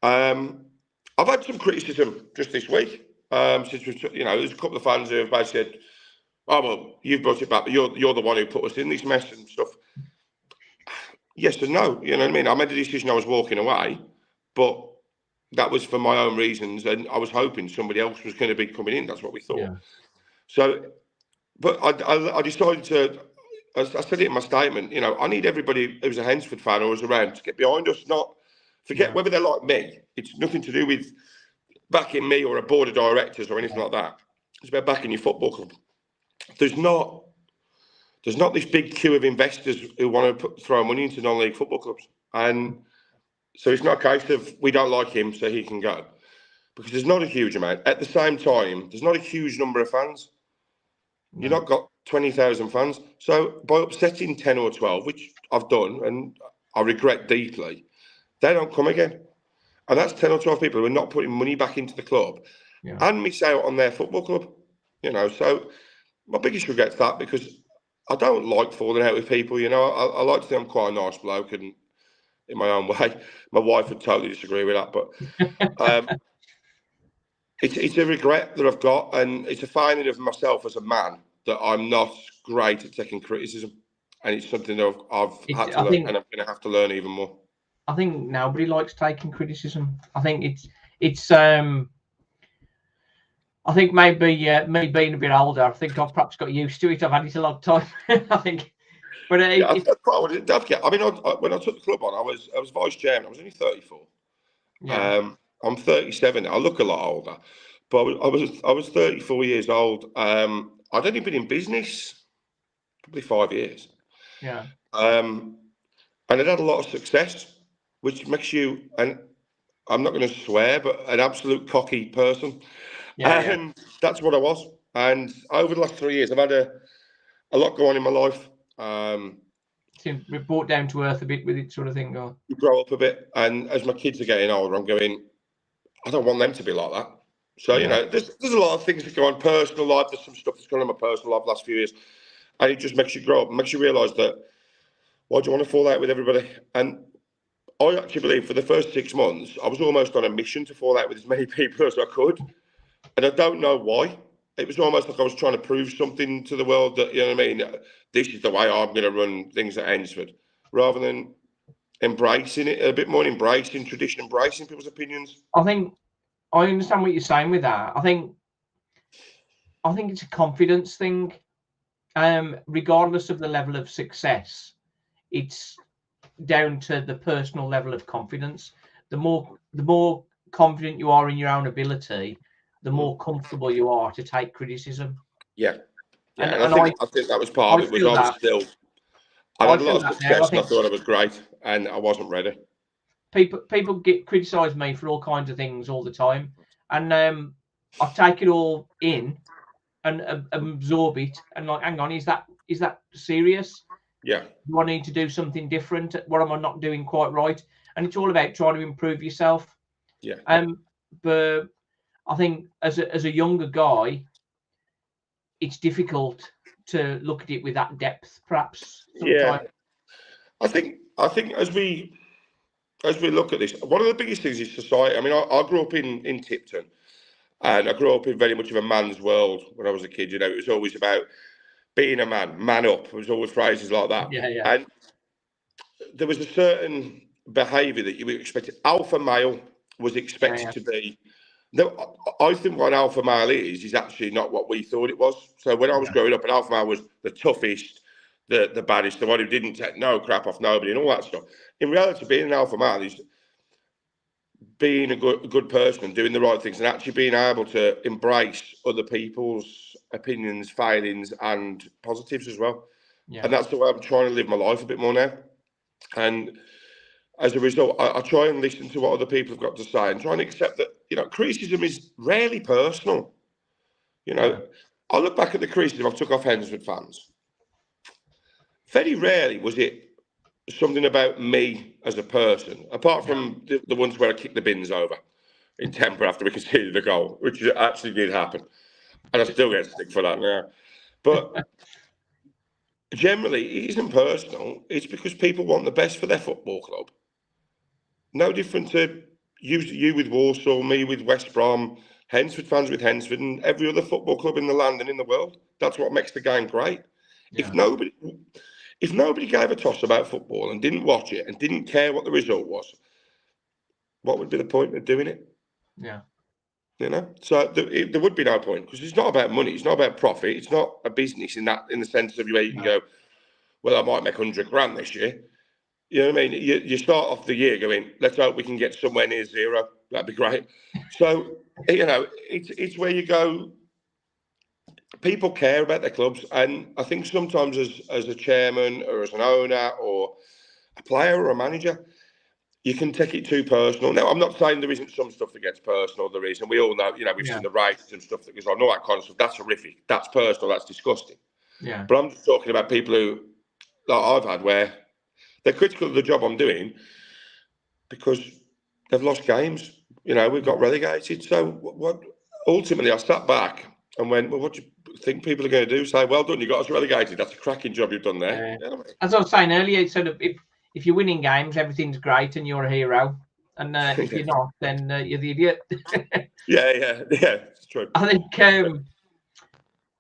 I've had some criticism just this week. Since there's a couple of fans who have basically said, "Oh well, you've brought it back, but you're the one who put us in this mess and stuff." Yes and no. You know what I mean? I made the decision I was walking away, but that was for my own reasons, and I was hoping somebody else was going to be coming in. That's what we thought. Yeah. So, but I decided to. I said it in my statement. I need everybody who's a Hednesford fan or who's around to get behind us. Not forget whether they're like me. It's nothing to do with backing me or a board of directors or anything like that. It's about backing your football club. There's not this big queue of investors who want to throw money into non-league football clubs, and so it's not a case of we don't like him so he can go, because there's not a huge amount. At the same time, there's not a huge number of fans. You've not got 20,000 fans. So by upsetting 10 or 12, which I've done and I regret deeply, they don't come again. And that's 10 or 12 people who are not putting money back into the club and miss out on their football club. So my biggest regret's that, because I don't like falling out with people. I like to think I'm quite a nice bloke, and in my own way. My wife would totally disagree with that, but it's a regret that I've got, and it's a finding of myself as a man that I'm not great at taking criticism, and it's something that I've had to learn, and I'm going to have to learn even more. I think nobody likes taking criticism. I think it's I think maybe me being a bit older, I think I've perhaps got used to it. I've had it a long time. I think, but Yeah, that's probably don't forget. I mean, when I took the club on, I was vice chairman. I was only 34. yeah, I'm 37. I look a lot older, but I was 34 years old. I'd only been in business probably 5 years. yeah, And it had a lot of success, which makes you, and I'm not going to swear, but an absolute cocky person. yeah. And that's what I was. And over the last 3 years, I've had a lot going on in my life. Seem brought down to earth a bit with it, sort of thing. Or You grow up a bit, and as my kids are getting older, I'm going, I don't want them to be like that. So, yeah, there's a lot of things that go on personal life. There's some stuff that's gone on in my personal life the last few years. And it just makes you grow up, makes you realise that, why do you want to fall out with everybody? And I actually believe for the first 6 months, I was almost on a mission to fall out with as many people as I could. And I don't know why. It was almost like I was trying to prove something to the world that, you know what I mean? This is the way I'm going to run things at Hednesford, rather than embracing it, a bit more embracing tradition, embracing people's opinions. I think I understand what you're saying with that. I think it's a confidence thing. Regardless of the level of success, it's down to the personal level of confidence. The more confident you are in your own ability, the more comfortable you are to take criticism. Yeah. Yeah. And And and I think that was part I of it, was feel I was that still, I I had a feel lot of that now. I success and I think thought I was great and I wasn't ready. people get criticize me for all kinds of things all the time, and I take it all in and absorb it, and like, hang on, is that serious? Yeah. Do I need to do something different? What am I not doing quite right? And it's all about trying to improve yourself. Yeah. But I think as a younger guy, it's difficult to look at it with that depth, perhaps Yeah. sometimes. I think as we look at this, one of the biggest things is society. I mean, I grew up in Tipton, and I grew up in very much of a man's world when I was a kid. It was always about being a man up. It was always phrases like that. Yeah, yeah, And there was a certain behaviour that you were expected. Alpha male was yeah, expected yeah, to be. No, I think what an alpha male is actually not what we thought it was. So when I was yeah, growing up, an alpha male was the toughest, the baddest, the one who didn't take no crap off nobody and all that stuff. In reality, being an alpha male is being a good person and doing the right things and actually being able to embrace other people's opinions, failings, and positives as well. yeah, And that's the way I'm trying to live my life a bit more now. And as a result, I try and listen to what other people have got to say and try and accept that, criticism is rarely personal. yeah, I look back at the criticism I took off Hednesford fans. Very rarely was it something about me as a person, apart yeah, from the ones where I kicked the bins over in temper after we conceded a goal, which actually did happen. And I still get stick for that now. But generally, it isn't personal. It's because people want the best for their football club. No different to you with Walsall, me with West Brom, Hednesford fans with Hednesford, and every other football club in the land and in the world. That's what makes the game great. If yeah, nobody, if nobody gave a toss about football and didn't watch it and didn't care what the result was, what would be the point of doing it? yeah, So there would be no point, because it's not about money, it's not about profit, it's not a business in the sense of where you can no, go, well, I might make 100 grand this year. You know what I mean? You start off the year going, let's hope we can get somewhere near zero. That'd be great. So, it's where you go. People care about their clubs, and I think sometimes as a chairman or as an owner or a player or a manager, you can take it too personal. Now, I'm not saying there isn't some stuff that gets personal. There is, and we all know. We've yeah, seen the racism stuff that goes on, all that kind of stuff. That's horrific. That's personal. That's disgusting. yeah, But I'm just talking about people who, that I've had, where they're critical of the job I'm doing because they've lost games. We've got relegated. So what? Ultimately, I sat back and went, well, what do you think people are going to do? Say, well done, you got us relegated. That's a cracking job you've done there. yeah. You know what I mean? As I was saying earlier, sort of if you're winning games, everything's great and you're a hero, and if you're not, then you're the idiot. Yeah, it's true. I think,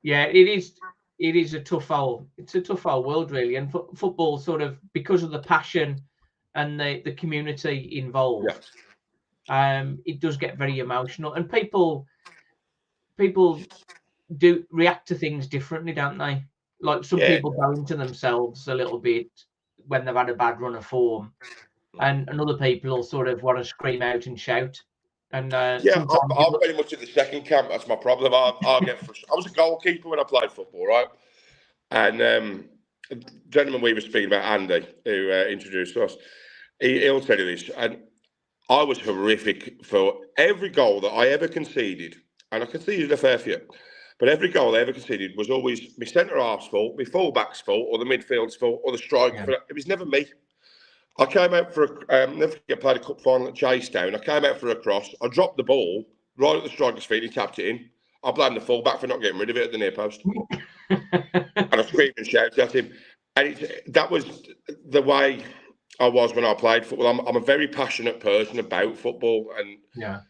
yeah, it is a tough old, it's a tough old world, really, and football, sort of, because of the passion and the community Yeah, involved, it does get very emotional, and people people do react to things differently, don't they? Like some Yeah, people go into themselves a little bit when they've had a bad run of form, and other people will sort of want to scream out and shout. And yeah. sometimes I'm very much in the second camp. That's my problem. I get frustrated. I was a goalkeeper when I played football, right? And the gentleman we were speaking about, Andy, who introduced us, he'll tell you this. And I was horrific for every goal that I ever conceded, and I conceded a fair few. But every goal I ever conceded was always my centre half's fault, my full back's fault, or the midfield's fault, or the striker. yeah. It was never me. I came out for never forget, played a cup final at Chasetown. I came out for a cross. I dropped the ball right at the striker's feet. He tapped it in. I blamed the full back for not getting rid of it at the near post. And I screamed and shouted at him. And that was the way I was when I played football. I'm a very passionate person about football, and Yeah.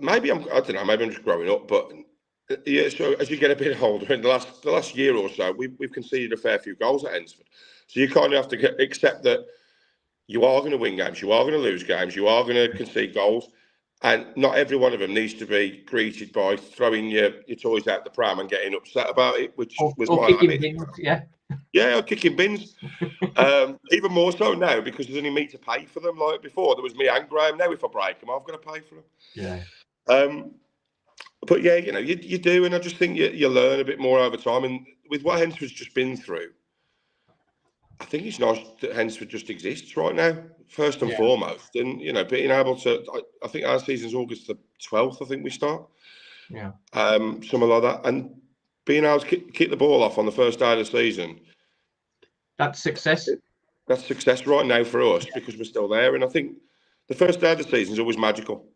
maybe I don't know, maybe I'm just growing up, but yeah. So as you get a bit older, in the last year or so, we've conceded a fair few goals at Hednesford. So you kind of have to accept that you are going to win games, you are going to lose games, you are going to concede goals, and not every one of them needs to be greeted by throwing your toys out the pram and getting upset about it, which was Or my kicking habit. bins, yeah. Yeah, or kicking bins. Even more so now because there's only me to pay for them. Like before, there was me and Graham. Now, if I break them, I've got to pay for them. Yeah. But yeah, you do, and I just think you learn a bit more over time. And with what Hednesford's just been through, I think it's nice that Hednesford just exists right now, first and Yeah. foremost. And being able to, I think our season's August the 12th. I think we start. Yeah. Something like that, and being able to kick the ball off on the first day of the season. That's success. That's success right now for us because we're still there. And I think the first day of the season is always magical.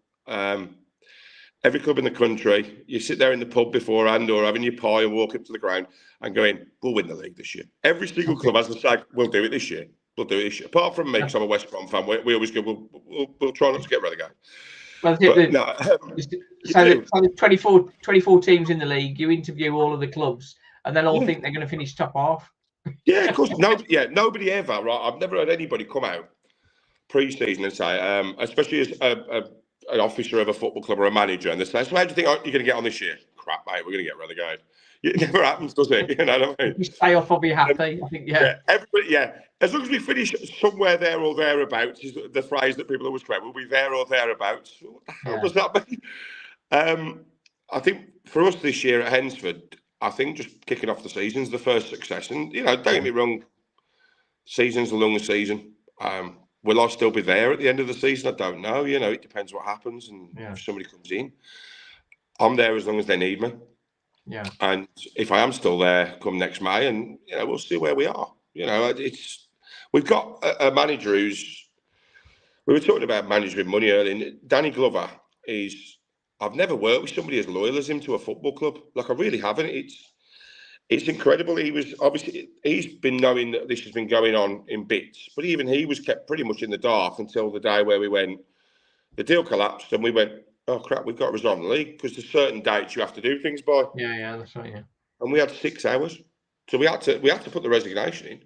Every club in the country, you sit there in the pub beforehand or having your pie and walk up to the ground and going, we'll win the league this year. Every single club has to say, we'll do it this year. We'll do it this year. Apart from me, because I'm a West Brom fan, we always go, we'll try not to get relegated. Well, But no, so there's 24 teams in the league. You interview all of the clubs, and they'll all think they're going to finish top half. Yeah, of course. Nobody ever. Right, I've never had anybody come out pre-season and say, especially as an officer of a football club or a manager, and they say, "So how do you think you're going to get on this year?" Crap, mate, we're going to get relegated. It never happens, does it? You know what I mean? You stay off, I'll be happy. I think, yeah. Everybody, yeah. As long as we finish somewhere there or thereabouts is the phrase that people always quote. We'll be there or thereabouts. What the hell does that mean? I think for us this year at Hednesford, I think just kicking off the season's the first success. And, don't get me wrong, season's a long season. Will I still be there at the end of the season? I don't know. It depends what happens and if somebody comes in. I'm there as long as they need me. Yeah. And if I am still there come next May, and, we'll see where we are. We've got a manager we were talking about managing money earlier. Danny Glover I've never worked with somebody as loyal as him to a football club. Like, I really haven't. It's incredible. He's been knowing that this has been going on in bits, but even he was kept pretty much in the dark until the day where the deal collapsed and we went, oh crap, we've got to resign the league because there's certain dates you have to do things by. Yeah, that's right, yeah. And we had 6 hours. So we had to put the resignation in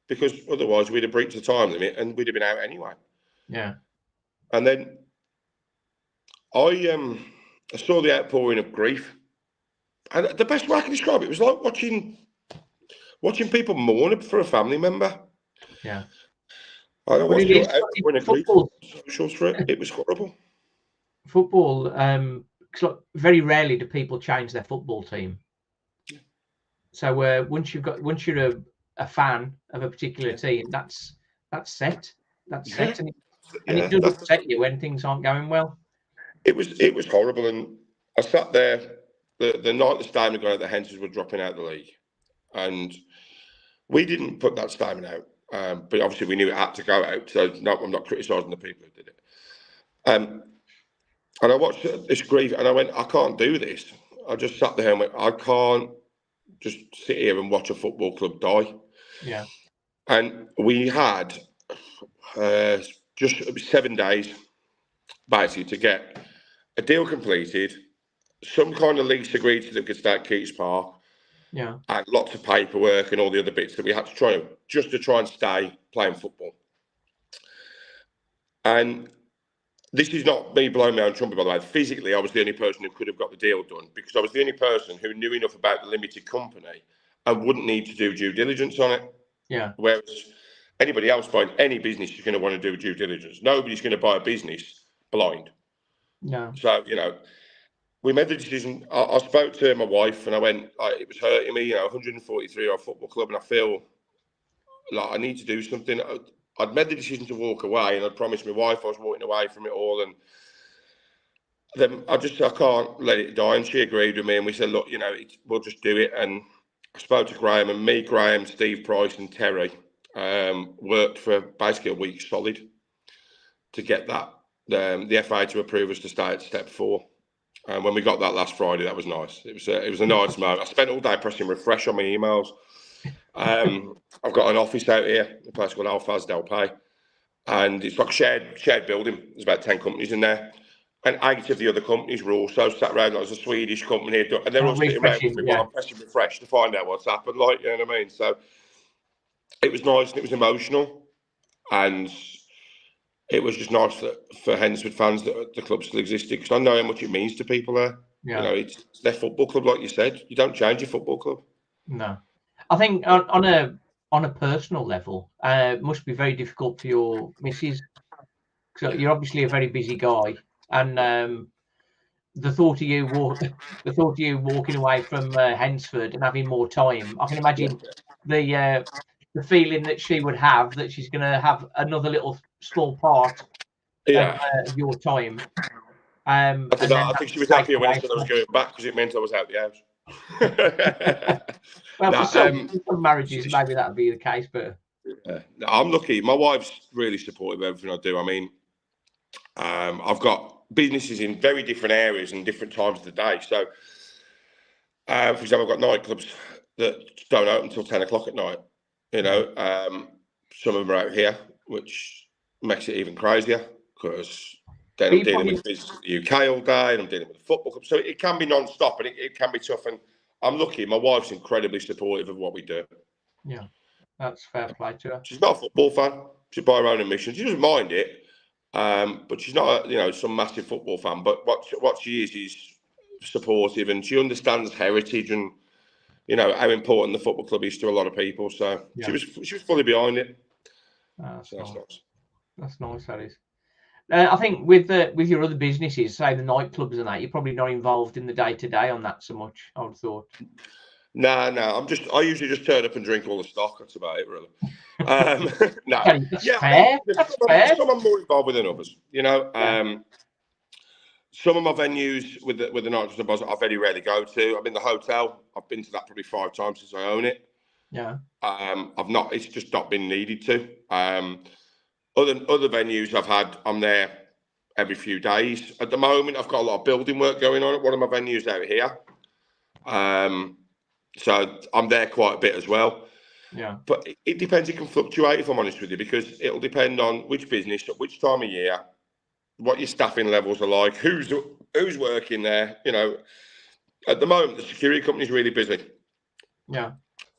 because otherwise we'd have breached the time limit and we'd have been out anyway. Yeah. And then I saw the outpouring of grief. And the best way I can describe it was like watching people mourn for a family member. Yeah. I don't watch your outpouring of grief football. Socials for it. It was horrible. Football, very rarely do people change their football team. So once you're a fan of a particular team, that's set. That's set, and it does upset you when things aren't going well. It was horrible, and I sat there the night the statement got out that Hednesford were dropping out of the league, and we didn't put that statement out, but obviously we knew it had to go out. So no, I'm not criticising the people who did it. And I watched this grief, and I went, I can't do this. I just sat there and went, I can't just sit here and watch a football club die. Yeah. And we had just 7 days basically to get a deal completed, some kind of lease agreed so that we could start Keats Park. Yeah. And lots of paperwork and all the other bits that we had to try and stay playing football. And this is not me blowing my own trumpet, by the way. Physically, I was the only person who could have got the deal done because I was the only person who knew enough about the limited company and wouldn't need to do due diligence on it. Yeah. Whereas anybody else buying any business is going to want to do due diligence. Nobody's going to buy a business blind. No. So, we made the decision. I spoke to my wife and I went, it was hurting me, 143-year-old football club, and I feel like I need to do something. I'd made the decision to walk away, and I'd promised my wife I was walking away from it all. And then I can't let it die. And she agreed with me, and we said, look, we'll just do it. And I spoke to Graham, and me, Graham, Steve Price, and Terry worked for basically a week solid to get that the FA to approve us to stay at step 4. And when we got that last Friday, that was nice. It was a nice moment. I spent all day pressing refresh on my emails. I've got an office out here, a place called Alfaz Del Pay, and it's like a shared building. There's about 10 companies in there, and 8 of the other companies were also sat around. There's a Swedish company, and they're all sitting around with me while I'm pressing refresh to find out what's happened. Like, you know what I mean? So it was nice and it was emotional, and it was just nice for Hednesford fans that the club still existed, because I know how much it means to people there. Yeah. It's their football club, like you said. You don't change your football club. No, I think on a personal level, it must be very difficult for your missus. So you're obviously a very busy guy, and the thought of you walking away from Hednesford and having more time, I can imagine the feeling that she would have, that she's going to have another little small part of your time. I think she was happier when I said I was going back, because it meant I was out the house. Well, for some marriages, maybe that would be the case, but I'm lucky. My wife's really supportive of everything I do. I mean, I've got businesses in very different areas and different times of the day. So, for example, I've got nightclubs that don't open until 10 o'clock at night. Some of them are out here, which makes it even crazier, because then I'm dealing with business in the UK all day, and I'm dealing with the football club. So it can be non-stop, and it can be tough. And I'm lucky. My wife's incredibly supportive of what we do. Yeah, that's fair play to her. She's not a football fan. She's by her own admission. She doesn't mind it, but she's not, some massive football fan. But what she is supportive, and she understands heritage and how important the football club is to a lot of people. So she was fully behind it. That's nice. Nice. That's nice. That is. I think with your other businesses, say the nightclubs and that, you're probably not involved in the day-to-day on that so much, I would have thought. No. I usually just turn up and drink all the stock. That's about it, really. No. That's fair. That's fair. Some I'm more involved with than others. Some of my venues with the nightclubs I very rarely go to. I'm in the hotel. I've been to that probably 5 times since I own it. Yeah. It's just not been needed to. Other venues I'm there every few days. At the moment, I've got a lot of building work going on at one of my venues out here. So I'm there quite a bit as well. Yeah. But it depends. It can fluctuate, if I'm honest with you, because it'll depend on which business, at which time of year, what your staffing levels are like, who's working there. At the moment, the security company's really busy. Yeah.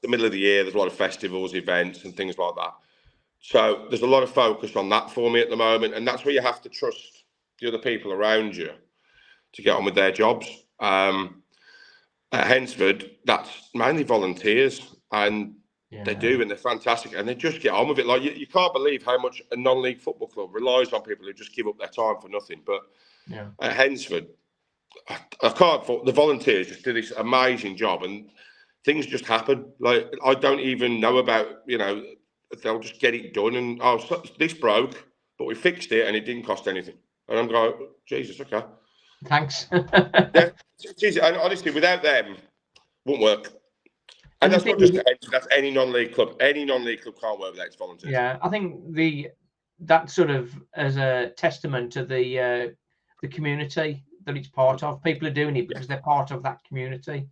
The middle of the year, there's a lot of festivals, events, and things like that. So there's a lot of focus on that for me at the moment, and that's where you have to trust the other people around you to get on with their jobs. At Hednesford, that's mainly volunteers, and they do, and they're fantastic, and they just get on with it. Like you can't believe how much a non-league football club relies on people who just give up their time for nothing. But at Hednesford, the volunteers just do this amazing job, and things just happen. Like I don't even know about, they'll just get it done, and this broke, but we fixed it, and it didn't cost anything. And I'm going, Jesus, okay, thanks. Yeah, it's easy. And honestly, without them, wouldn't work. And that's not just that's any non-league club. Any non-league club can't work without its volunteers. Yeah, I think that sort of as a testament to the community that it's part of. People are doing it because they're part of that community.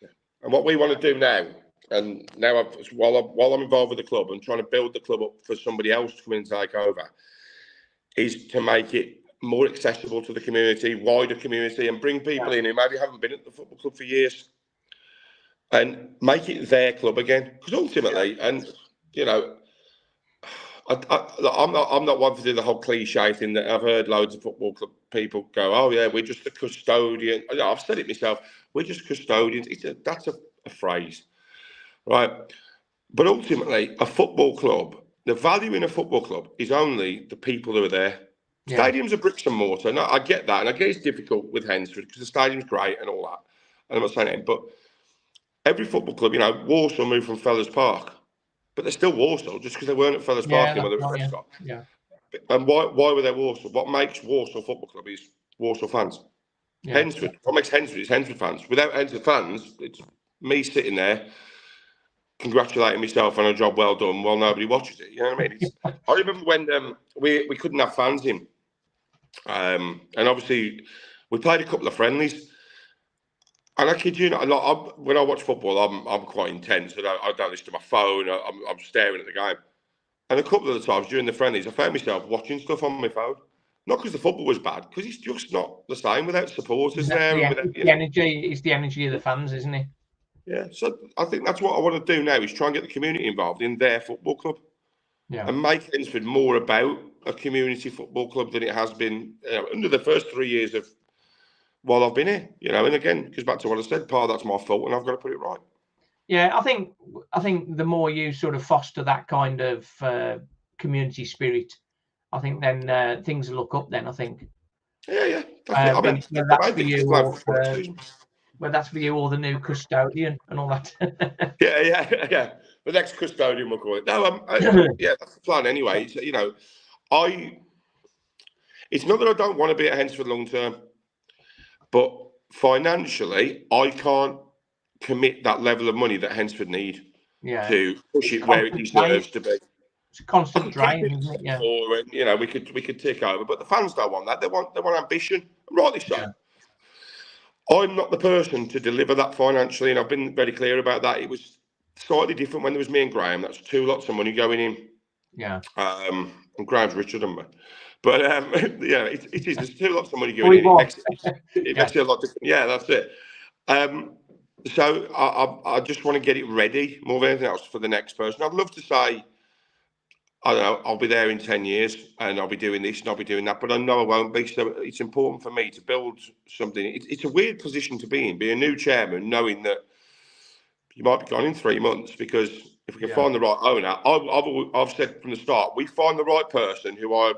Yeah. And what we want to do now, and now while I'm involved with the club and trying to build the club up for somebody else to come in and take over, is to make it more accessible to the community, wider community, and bring people in who maybe haven't been at the football club for years, and make it their club again. Because ultimately, and I'm not one to do the whole cliche thing that I've heard loads of football club people go, oh yeah, we're just the custodian. I've said it myself. We're just custodians. That's a phrase, right? But ultimately, a football club, the value in a football club is only the people who are there. Yeah. Stadiums are bricks and mortar. No, I get that, and I get it's difficult with Hednesford because the stadium's great and all that. And I'm not saying it, but every football club, Walsall moved from Fellas Park, but they're still Walsall just because they weren't at Fellas Park anymore. They were at Prescott. Yeah. And why were they Walsall? What makes Walsall Football Club is Walsall fans. Yeah. Hednesford. What makes Hednesford is Hednesford fans. Without Hednesford fans, it's me sitting there congratulating myself on a job well done while nobody watches it. You know what I mean? I remember when we couldn't have fans in, and obviously we played a couple of friendlies. And I kid you not, when I watch football, I'm quite intense. I don't listen to my phone. I'm staring at the game. And a couple of the times during the friendlies, I found myself watching stuff on my phone. Not because the football was bad, because it's just not the same without supporters there. Yeah, And without, the energy is the energy of the fans, isn't it? Yeah, so I think that's what I want to do now is try and get the community involved in their football club. Yeah. And make Hednesford more about a community football club than it has been under the first 3 years of while I've been here. And again, goes back to what I said, part of that's my fault and I've got to put it right. Yeah, I think the more you sort of foster that kind of community spirit, I think then things will look up. Then I think. Yeah, definitely. Whether that's for you or the new custodian and all that. yeah. The next custodian we'll call it. No, yeah, that's the plan anyway. It's, it's not that I don't want to be at Hednesford long term, but financially, I can't commit that level of money that Hednesford need to push it where it deserves to be. It's a constant drain, isn't it? Yeah. And, we could tick over, but the fans don't want that. They want ambition, rightly so. Yeah. I'm not the person to deliver that financially, and I've been very clear about that. It was slightly different when there was me and Graham. That's two lots of money going in. Yeah. And Graham's richer than me. But it is. There's two lots of money going in. It makes it a lot different. Yeah, that's it. So I just want to get it ready more than anything else for the next person. I'd love to say, I don't know, I'll be there in 10 years and I'll be doing this and I'll be doing that, but I know I won't be. So it's important for me to build something. It's a weird position to be in, be a new chairman, knowing that you might be gone in 3 months, because if we can find the right owner, I've said from the start, we find the right person who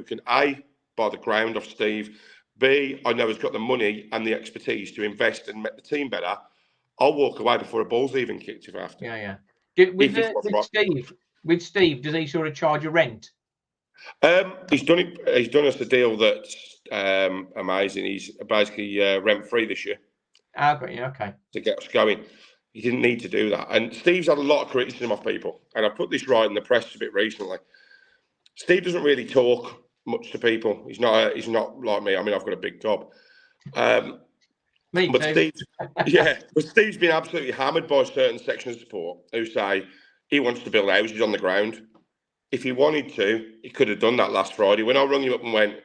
can A, buy the ground off Steve, B, I know has got the money and the expertise to invest and make the team better. I'll walk away before a ball's even kicked if I have to. Yeah. With Steve, does he sort of charge a rent? He's done it. He's done us a deal that's amazing. He's basically rent free this year. Okay. To get us going. He didn't need to do that. And Steve's had a lot of criticism off people. And I put this right in the press a bit recently. Steve doesn't really talk much to people. He's not like me. I mean, I've got a big job. Me too. But Steve's been absolutely hammered by certain sections of support who say he wants to build houses on the ground. If he wanted to, he could have done that last Friday. When I rung him up and went,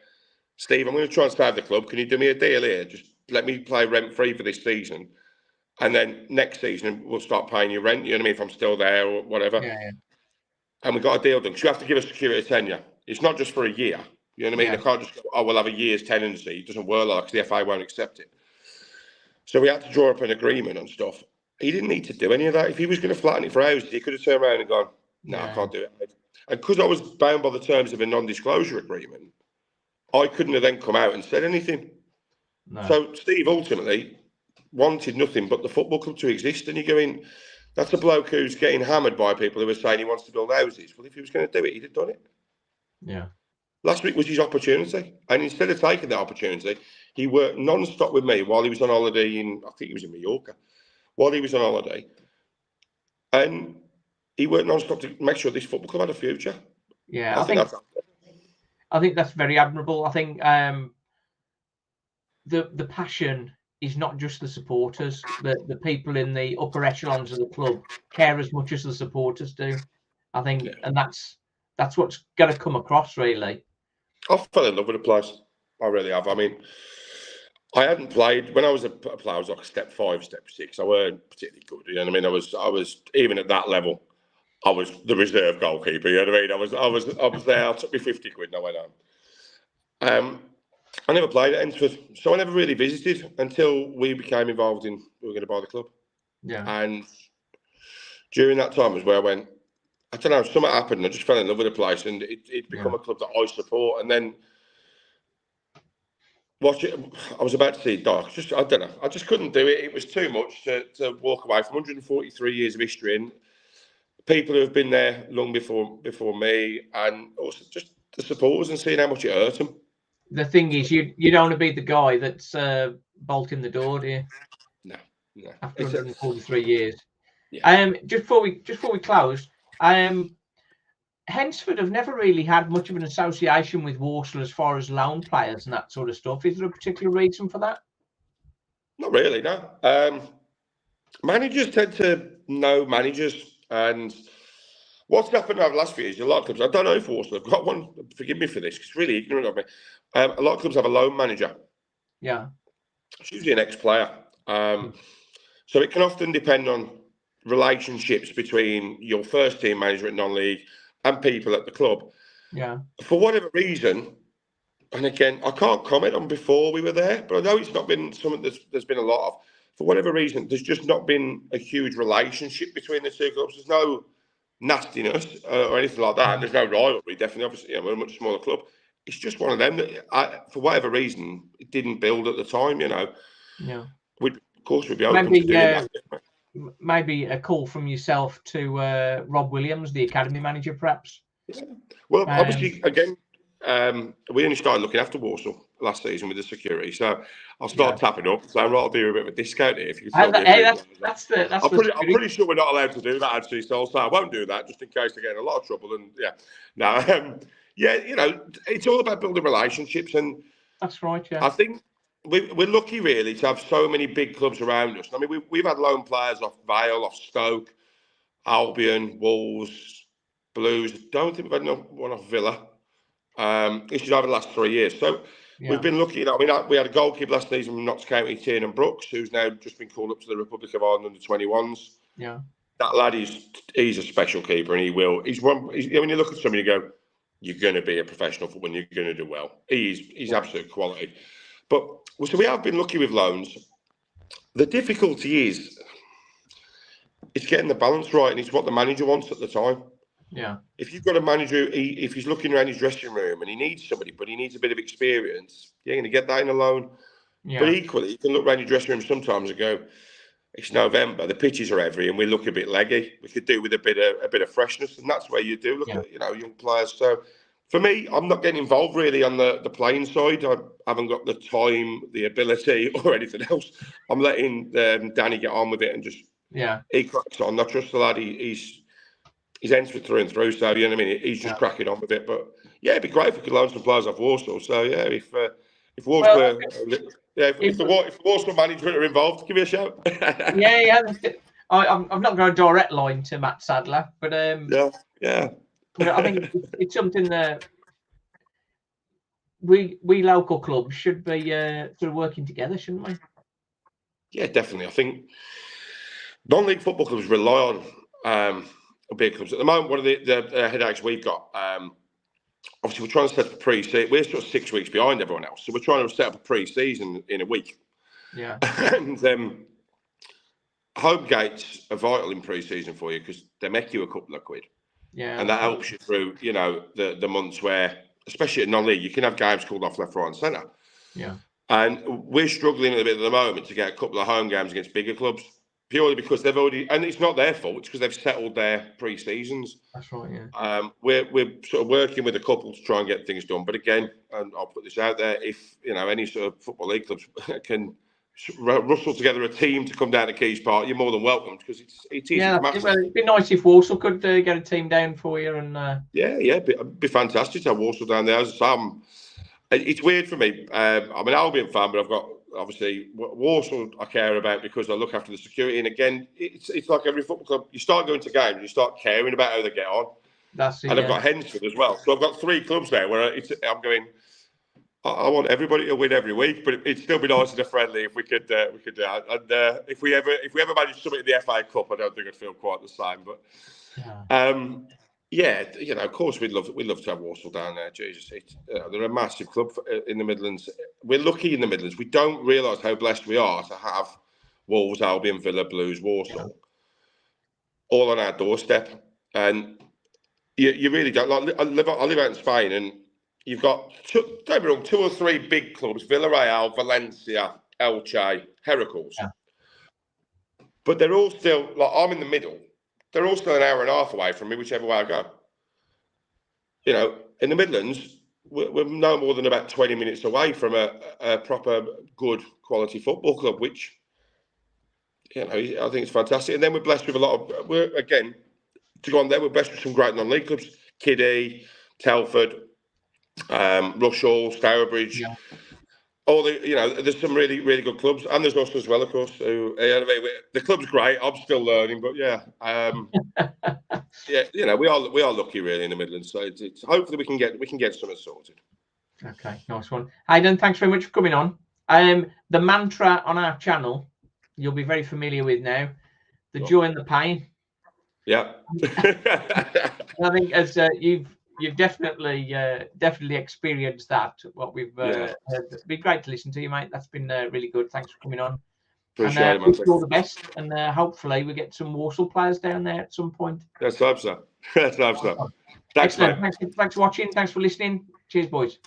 Steve, I'm going to try and save the club. Can you do me a deal here? Just let me play rent-free for this season. And then next season, we'll start paying you rent, you know what I mean, if I'm still there or whatever. Yeah. And we got a deal done. Because you have to give us security tenure. It's not just for a year. You know what I mean? I can't just go, we'll have a year's tenancy. It doesn't work like that because the FA won't accept it. So we had to draw up an agreement and stuff. He didn't need to do any of that. If he was going to flatten it for houses, he could have turned around and gone, no, I can't do it. And because I was bound by the terms of a non-disclosure agreement, I couldn't have then come out and said anything. No. So Steve ultimately wanted nothing but the football club to exist. And you're going, that's a bloke who's getting hammered by people who are saying he wants to build houses. Well, if he was going to do it, he'd have done it. Yeah. Last week was his opportunity. And instead of taking that opportunity, he worked non-stop with me while he was on holiday I think he was in Mallorca, while he was on holiday. And he worked non-stop to make sure this football club had a future. Yeah, I think that's very admirable. I think the passion is not just the supporters. The people in the upper echelons of the club care as much as the supporters do. I think, and that's what's got to come across, really. I fell in love with the place. I really have. I mean, I hadn't played when I was a player. I was like step 5, step 6. I weren't particularly good. You know what I mean? I was even at that level. I was the reserve goalkeeper. You know what I mean? I was there. I took me 50 quid and I went home. I never played at Hednesford, so I never really visited until we became involved in we were going to buy the club. Yeah. And during that time was where I went, I don't know, something happened. I just fell in love with the place, and it's become a club that I support. And then I was about to see it die. I don't know. I just couldn't do it. It was too much to walk away from 143 years of history and people who have been there long before me, and also just the supporters and seeing how much it hurt them. The thing is, you don't want to be the guy that's bolting the door, do you? No. After 143 years. Yeah. Just before we close, Hednesford have never really had much of an association with Walsall as far as loan players and that sort of stuff. Is there a particular reason for that? Not really, no. Managers tend to know managers, and what's happened over the last few years, a lot of clubs, I don't know if Walsall have got one, forgive me for this, it's really ignorant of me. A lot of clubs have a loan manager. Yeah. It's usually an ex-player. So it can often depend on relationships between your first team manager at non-league and people at the club. Yeah. For whatever reason, and again, I can't comment on before we were there, but I know it's not been something there's been a lot of. For whatever reason, there's just not been a huge relationship between the two clubs. There's no nastiness or anything like that. There's no rivalry, definitely. Obviously, we're a much smaller club. It's just one of them that, for whatever reason, it didn't build at the time. Yeah. Of course, we'd be open to doing that. Maybe a call from yourself to Rob Williams, the academy manager, perhaps. Yeah. Well, obviously, again, we only started looking after Walsall last season with the security, so I'll start tapping up. So I'll do a bit of a discount here if you can tell me. I'm pretty sure we're not allowed to do that actually, so I won't do that just in case I get in a lot of trouble. And it's all about building relationships, and that's right. Yeah, I think we're lucky really to have so many big clubs around us. I mean, we've had loan players off Vale, off Stoke, Albion, Wolves, Blues. Don't think we've had one off Villa. This is over the last 3 years. So we've been lucky. We had a goalkeeper last season from Notts County, Tiernan Brooks, who's now just been called up to the Republic of Ireland under 21s. Yeah, that lad he's a special keeper, and when you look at somebody, you go, you're going to be a professional when you're going to do well. He's absolute quality. But so we have been lucky with loans. The difficulty is it's getting the balance right, and it's what the manager wants at the time. Yeah. If you've got a manager, if he's looking around his dressing room and he needs somebody, but he needs a bit of experience, you're going to get that in a loan. Yeah. But equally, you can look around your dressing room sometimes and go, it's November, the pitches are heavy, and we look a bit leggy. We could do with a bit of freshness, and that's where you do look at young players. So for me, I'm not getting involved really on the playing side. I haven't got the time, the ability, or anything else. I'm letting Danny get on with it and just he cracks on. I trust the lad. He's Hednesford through and through, so you know what I mean. He's just cracking on with it. But it'd be great if we could loan some players off Walsall. So if Walsall, if the Walsall management are involved, give me a shout. I'm not going to direct line to Matt Sadler, but But I think it's something that we local clubs should be sort of working together, shouldn't we? Yeah, definitely. I think non-league football clubs rely on big clubs. At the moment, one of the headaches we've got, obviously we're trying to set up a pre-season. We're sort of 6 weeks behind everyone else. So we're trying to set up a pre-season in a week. Yeah. And home gates are vital in pre-season for you because they make you a couple of quid. Yeah. And that helps you through, the months where, especially at non-league, you can have games called off left, right and centre. Yeah. And we're struggling a bit at the moment to get a couple of home games against bigger clubs. Purely because they've already, and it's not their fault, it's because they've settled their pre-seasons. That's right, yeah. We're sort of working with a couple to try and get things done. But again, and I'll put this out there, if, any sort of football league clubs can rustle together a team to come down to Keys Park, you're more than welcome because it is. Yeah, it'd be nice if Walsall could get a team down for you. And it'd be fantastic to have Walsall down there. It's weird for me. I'm an Albion fan, but I've got, obviously, Walsall I care about because I look after the security. And again, it's like every football club. You start going to games, you start caring about how they get on. That's it. And I've got Hednesford as well. So I've got 3 clubs there where I'm going, I want everybody to win every week, but it'd still be nice and friendly if we could do it. And if we ever manage something in the FA Cup, I don't think I'd feel quite the same. But Yeah, you know, of course we'd love to have Walsall down there. Jesus, they're a massive club in the Midlands. We're lucky in the Midlands. We don't realise how blessed we are to have Wolves, Albion, Villa, Blues, Walsall all on our doorstep. And you really don't. Like, I live out in Spain, and you've got don't get me wrong, 2 or 3 big clubs: Villarreal, Valencia, Elche, Heracles. Yeah. But they're all still like I'm in the middle. They're all still an hour and a half away from me, whichever way I go. You know, in the Midlands, we're no more than about 20 minutes away from a proper, good quality football club, which, you know, I think it's fantastic. And then we're blessed with a lot of, to go on there, we're blessed with some great non-league clubs: Kiddie, Telford, Rushall, Stourbridge. Yeah. All the, you know, there's some really, really good clubs, and there's us as well, of course. Who, the club's great. I'm still learning, but yeah, yeah, you know, we are lucky really in the Midlands. So it's hopefully we can get something sorted. Okay, nice one, Hayden. Thanks very much for coming on. The mantra on our channel you'll be very familiar with now: the joy and the pain. Yeah. I think as you've definitely experienced that. What we've heard. It's been great to listen to you, mate. That's been really good. Thanks for coming on. Appreciate it, man. Wish you all the best, and hopefully we get some Walsall players down there at some point. Let's hope so. Let's hope so. Thanks, Excellent. mate. Thanks for watching. Thanks for listening. Cheers, boys.